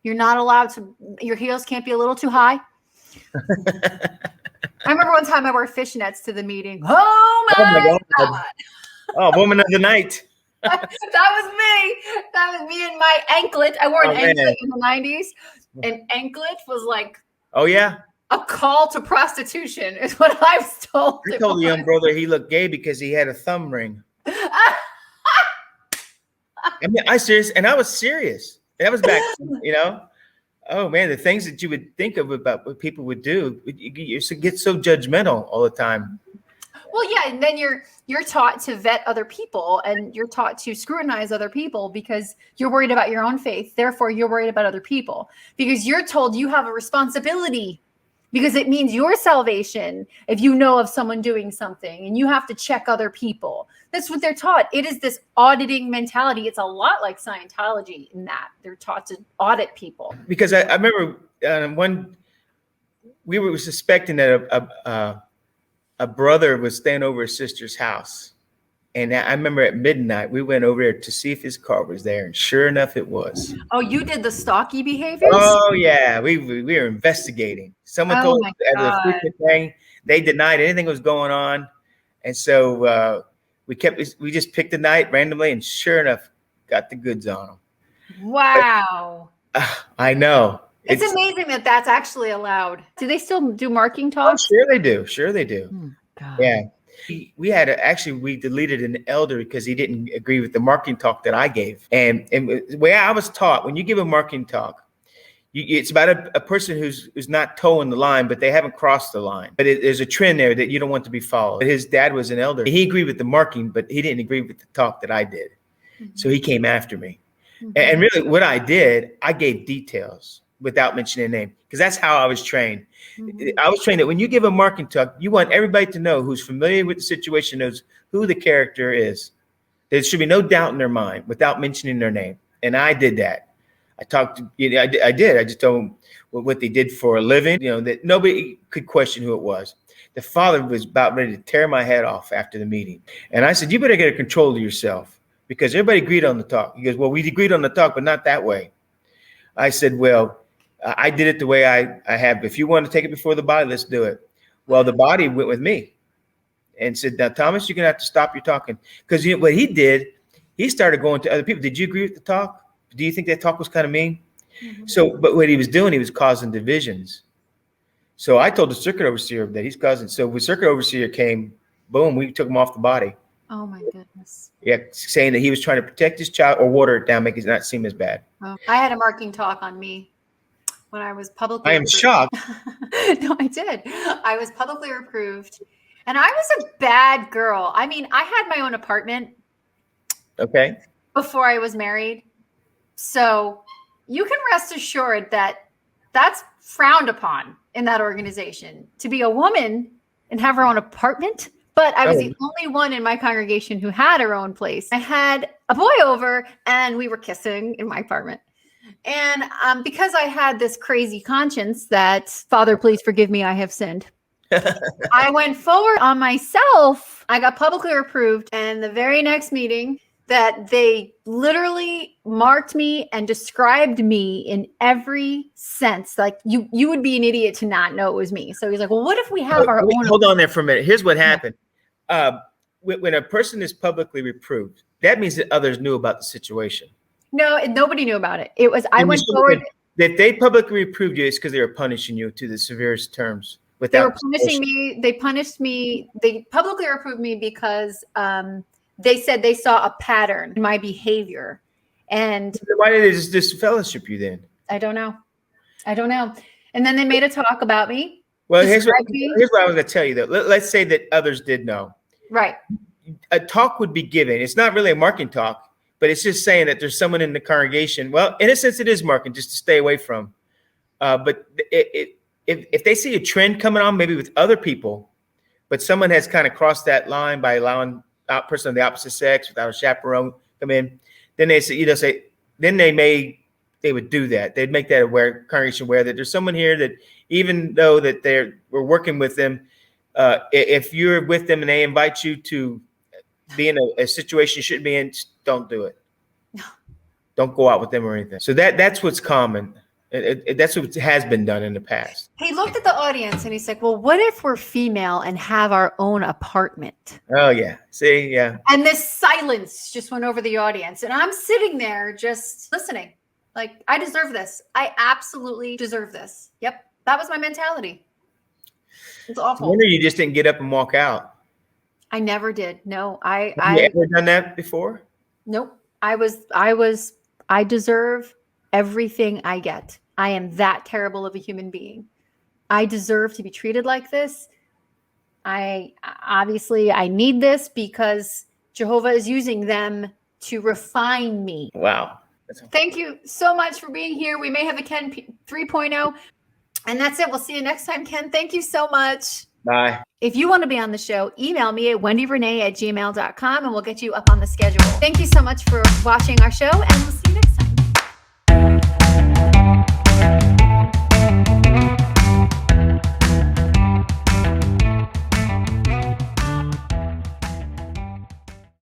You're not allowed to, your heels can't be a little too high. I remember one time I wore fishnets to the meeting. Oh my God. Oh, woman of the night. That was me. That was me and my anklet. I wore an anklet in the 90s. An anklet was like, oh yeah, a call to prostitution is what I was told. I told the young brother he looked gay because he had a thumb ring. I mean, I was serious. That was back, you know. Oh man, the things that you would think of about what people would do, you get so judgmental all the time. Well, yeah, and then you're taught to vet other people, and you're taught to scrutinize other people because you're worried about your own faith. Therefore, you're worried about other people because you're told you have a responsibility because it means your salvation if you know of someone doing something, and you have to check other people. That's what they're taught. It is this auditing mentality. It's a lot like Scientology in that they're taught to audit people. Because I remember when we were suspecting that a brother was staying over his sister's house. And I remember at midnight, we went over there to see if his car was there. And sure enough, it was. Oh, you did the stalky behaviors? Oh, yeah. We were investigating. Someone told us as a frequent thing. They denied anything was going on. And so we just picked a night randomly. And sure enough, got the goods on them. Wow. But, I know. It's amazing that that's actually allowed. Do they still do marking talks? Oh, sure they do. Sure they do. Oh, God. Yeah. We deleted an elder because he didn't agree with the marketing talk that I gave. And the way I was taught, when you give a marketing talk, it's about a person who's not towing the line, but they haven't crossed the line. But there's a trend there that you don't want to be followed. His dad was an elder. He agreed with the marking, but he didn't agree with the talk that I did. Mm-hmm. So he came after me. Mm-hmm. And really what I did, I gave details without mentioning a name, because that's how I was trained. Mm-hmm. I was trained that when you give a marketing talk, you want everybody to know who's familiar with the situation, knows who the character is. There should be no doubt in their mind without mentioning their name. And I did that. I talked to, I did. I just told them what they did for a living, that nobody could question who it was. The father was about ready to tear my head off after the meeting. And I said, you better get a control of yourself, because everybody agreed on the talk. He goes, well, we agreed on the talk, but not that way. I said, well, I did it the way I have. If you want to take it before the body, let's do it. Well, the body went with me. and said, "Now, Thomas, you're gonna have to stop your talking." Because what he did, he started going to other people. Did you agree with the talk? Do you think that talk was kind of mean? Mhm. So, but what he was doing, he was causing divisions. So I told the circuit overseer that he's causing. So when circuit overseer came, boom, we took him off the body. Oh my goodness. Yeah, saying that he was trying to protect his child or water it down, make it not seem as bad. Oh, I had a marking talk on me when I was publicly. I am shocked. No, I did. I was publicly reproved, and I was a bad girl. I mean, I had my own apartment Okay. before I was married, so you can rest assured that that's frowned upon in that organization, to be a woman and have her own apartment. But I was the only one in my congregation who had her own place. I had a boy over and we were kissing in my apartment. And because I had this crazy conscience that, Father, please forgive me, I have sinned. I went forward on myself. I got publicly reproved. And the very next meeting, that they literally marked me and described me in every sense. Like you would be an idiot to not know it was me. So he's like, well, what if we have our own? Hold on there for a minute. Here's what happened. When a person is publicly reproved, that means that others knew about the situation. No, nobody knew about it. It was, I went forward. If they publicly reproved you, it's because they were punishing you to the severest terms. They were punishing me. They punished me. They publicly reproved me because, they said they saw a pattern in my behavior. And why did they just disfellowship you then? I don't know. And then they made a talk about me. Well, here's what I was going to tell you, though. Let's say that others did know. Right. A talk would be given. It's not really a marking talk, but it's just saying that there's someone in the congregation. Well, in a sense, it is marking, just to stay away from. But if they see a trend coming on, maybe with other people, but someone has kind of crossed that line by allowing a person of the opposite sex without a chaperone come in, then they say, they would do that. They'd make that congregation aware that there's someone here that, even though that we're working with them, if you're with them and they invite you to be in a situation you shouldn't be in, don't do it. Don't go out with them or anything. So that's what's common. That's what has been done in the past. He looked at the audience and he's like, well, what if we're female and have our own apartment? Oh, yeah. See, yeah. And this silence just went over the audience. And I'm sitting there just listening. Like, I deserve this. I absolutely deserve this. Yep. That was my mentality. It's awful. I wonder you just didn't get up and walk out. I never did. No, Have you ever done that before? Nope. I deserve everything I get. I am that terrible of a human being. I deserve to be treated like this. I need this because Jehovah is using them to refine me. Wow. Thank you so much for being here. We may have a Ken 3.0. And that's it. We'll see you next time, Ken. Thank you so much. Bye. If you want to be on the show, email me at wendirenay@gmail.com and we'll get you up on the schedule. Thank you so much for watching our show, and we'll see you next time.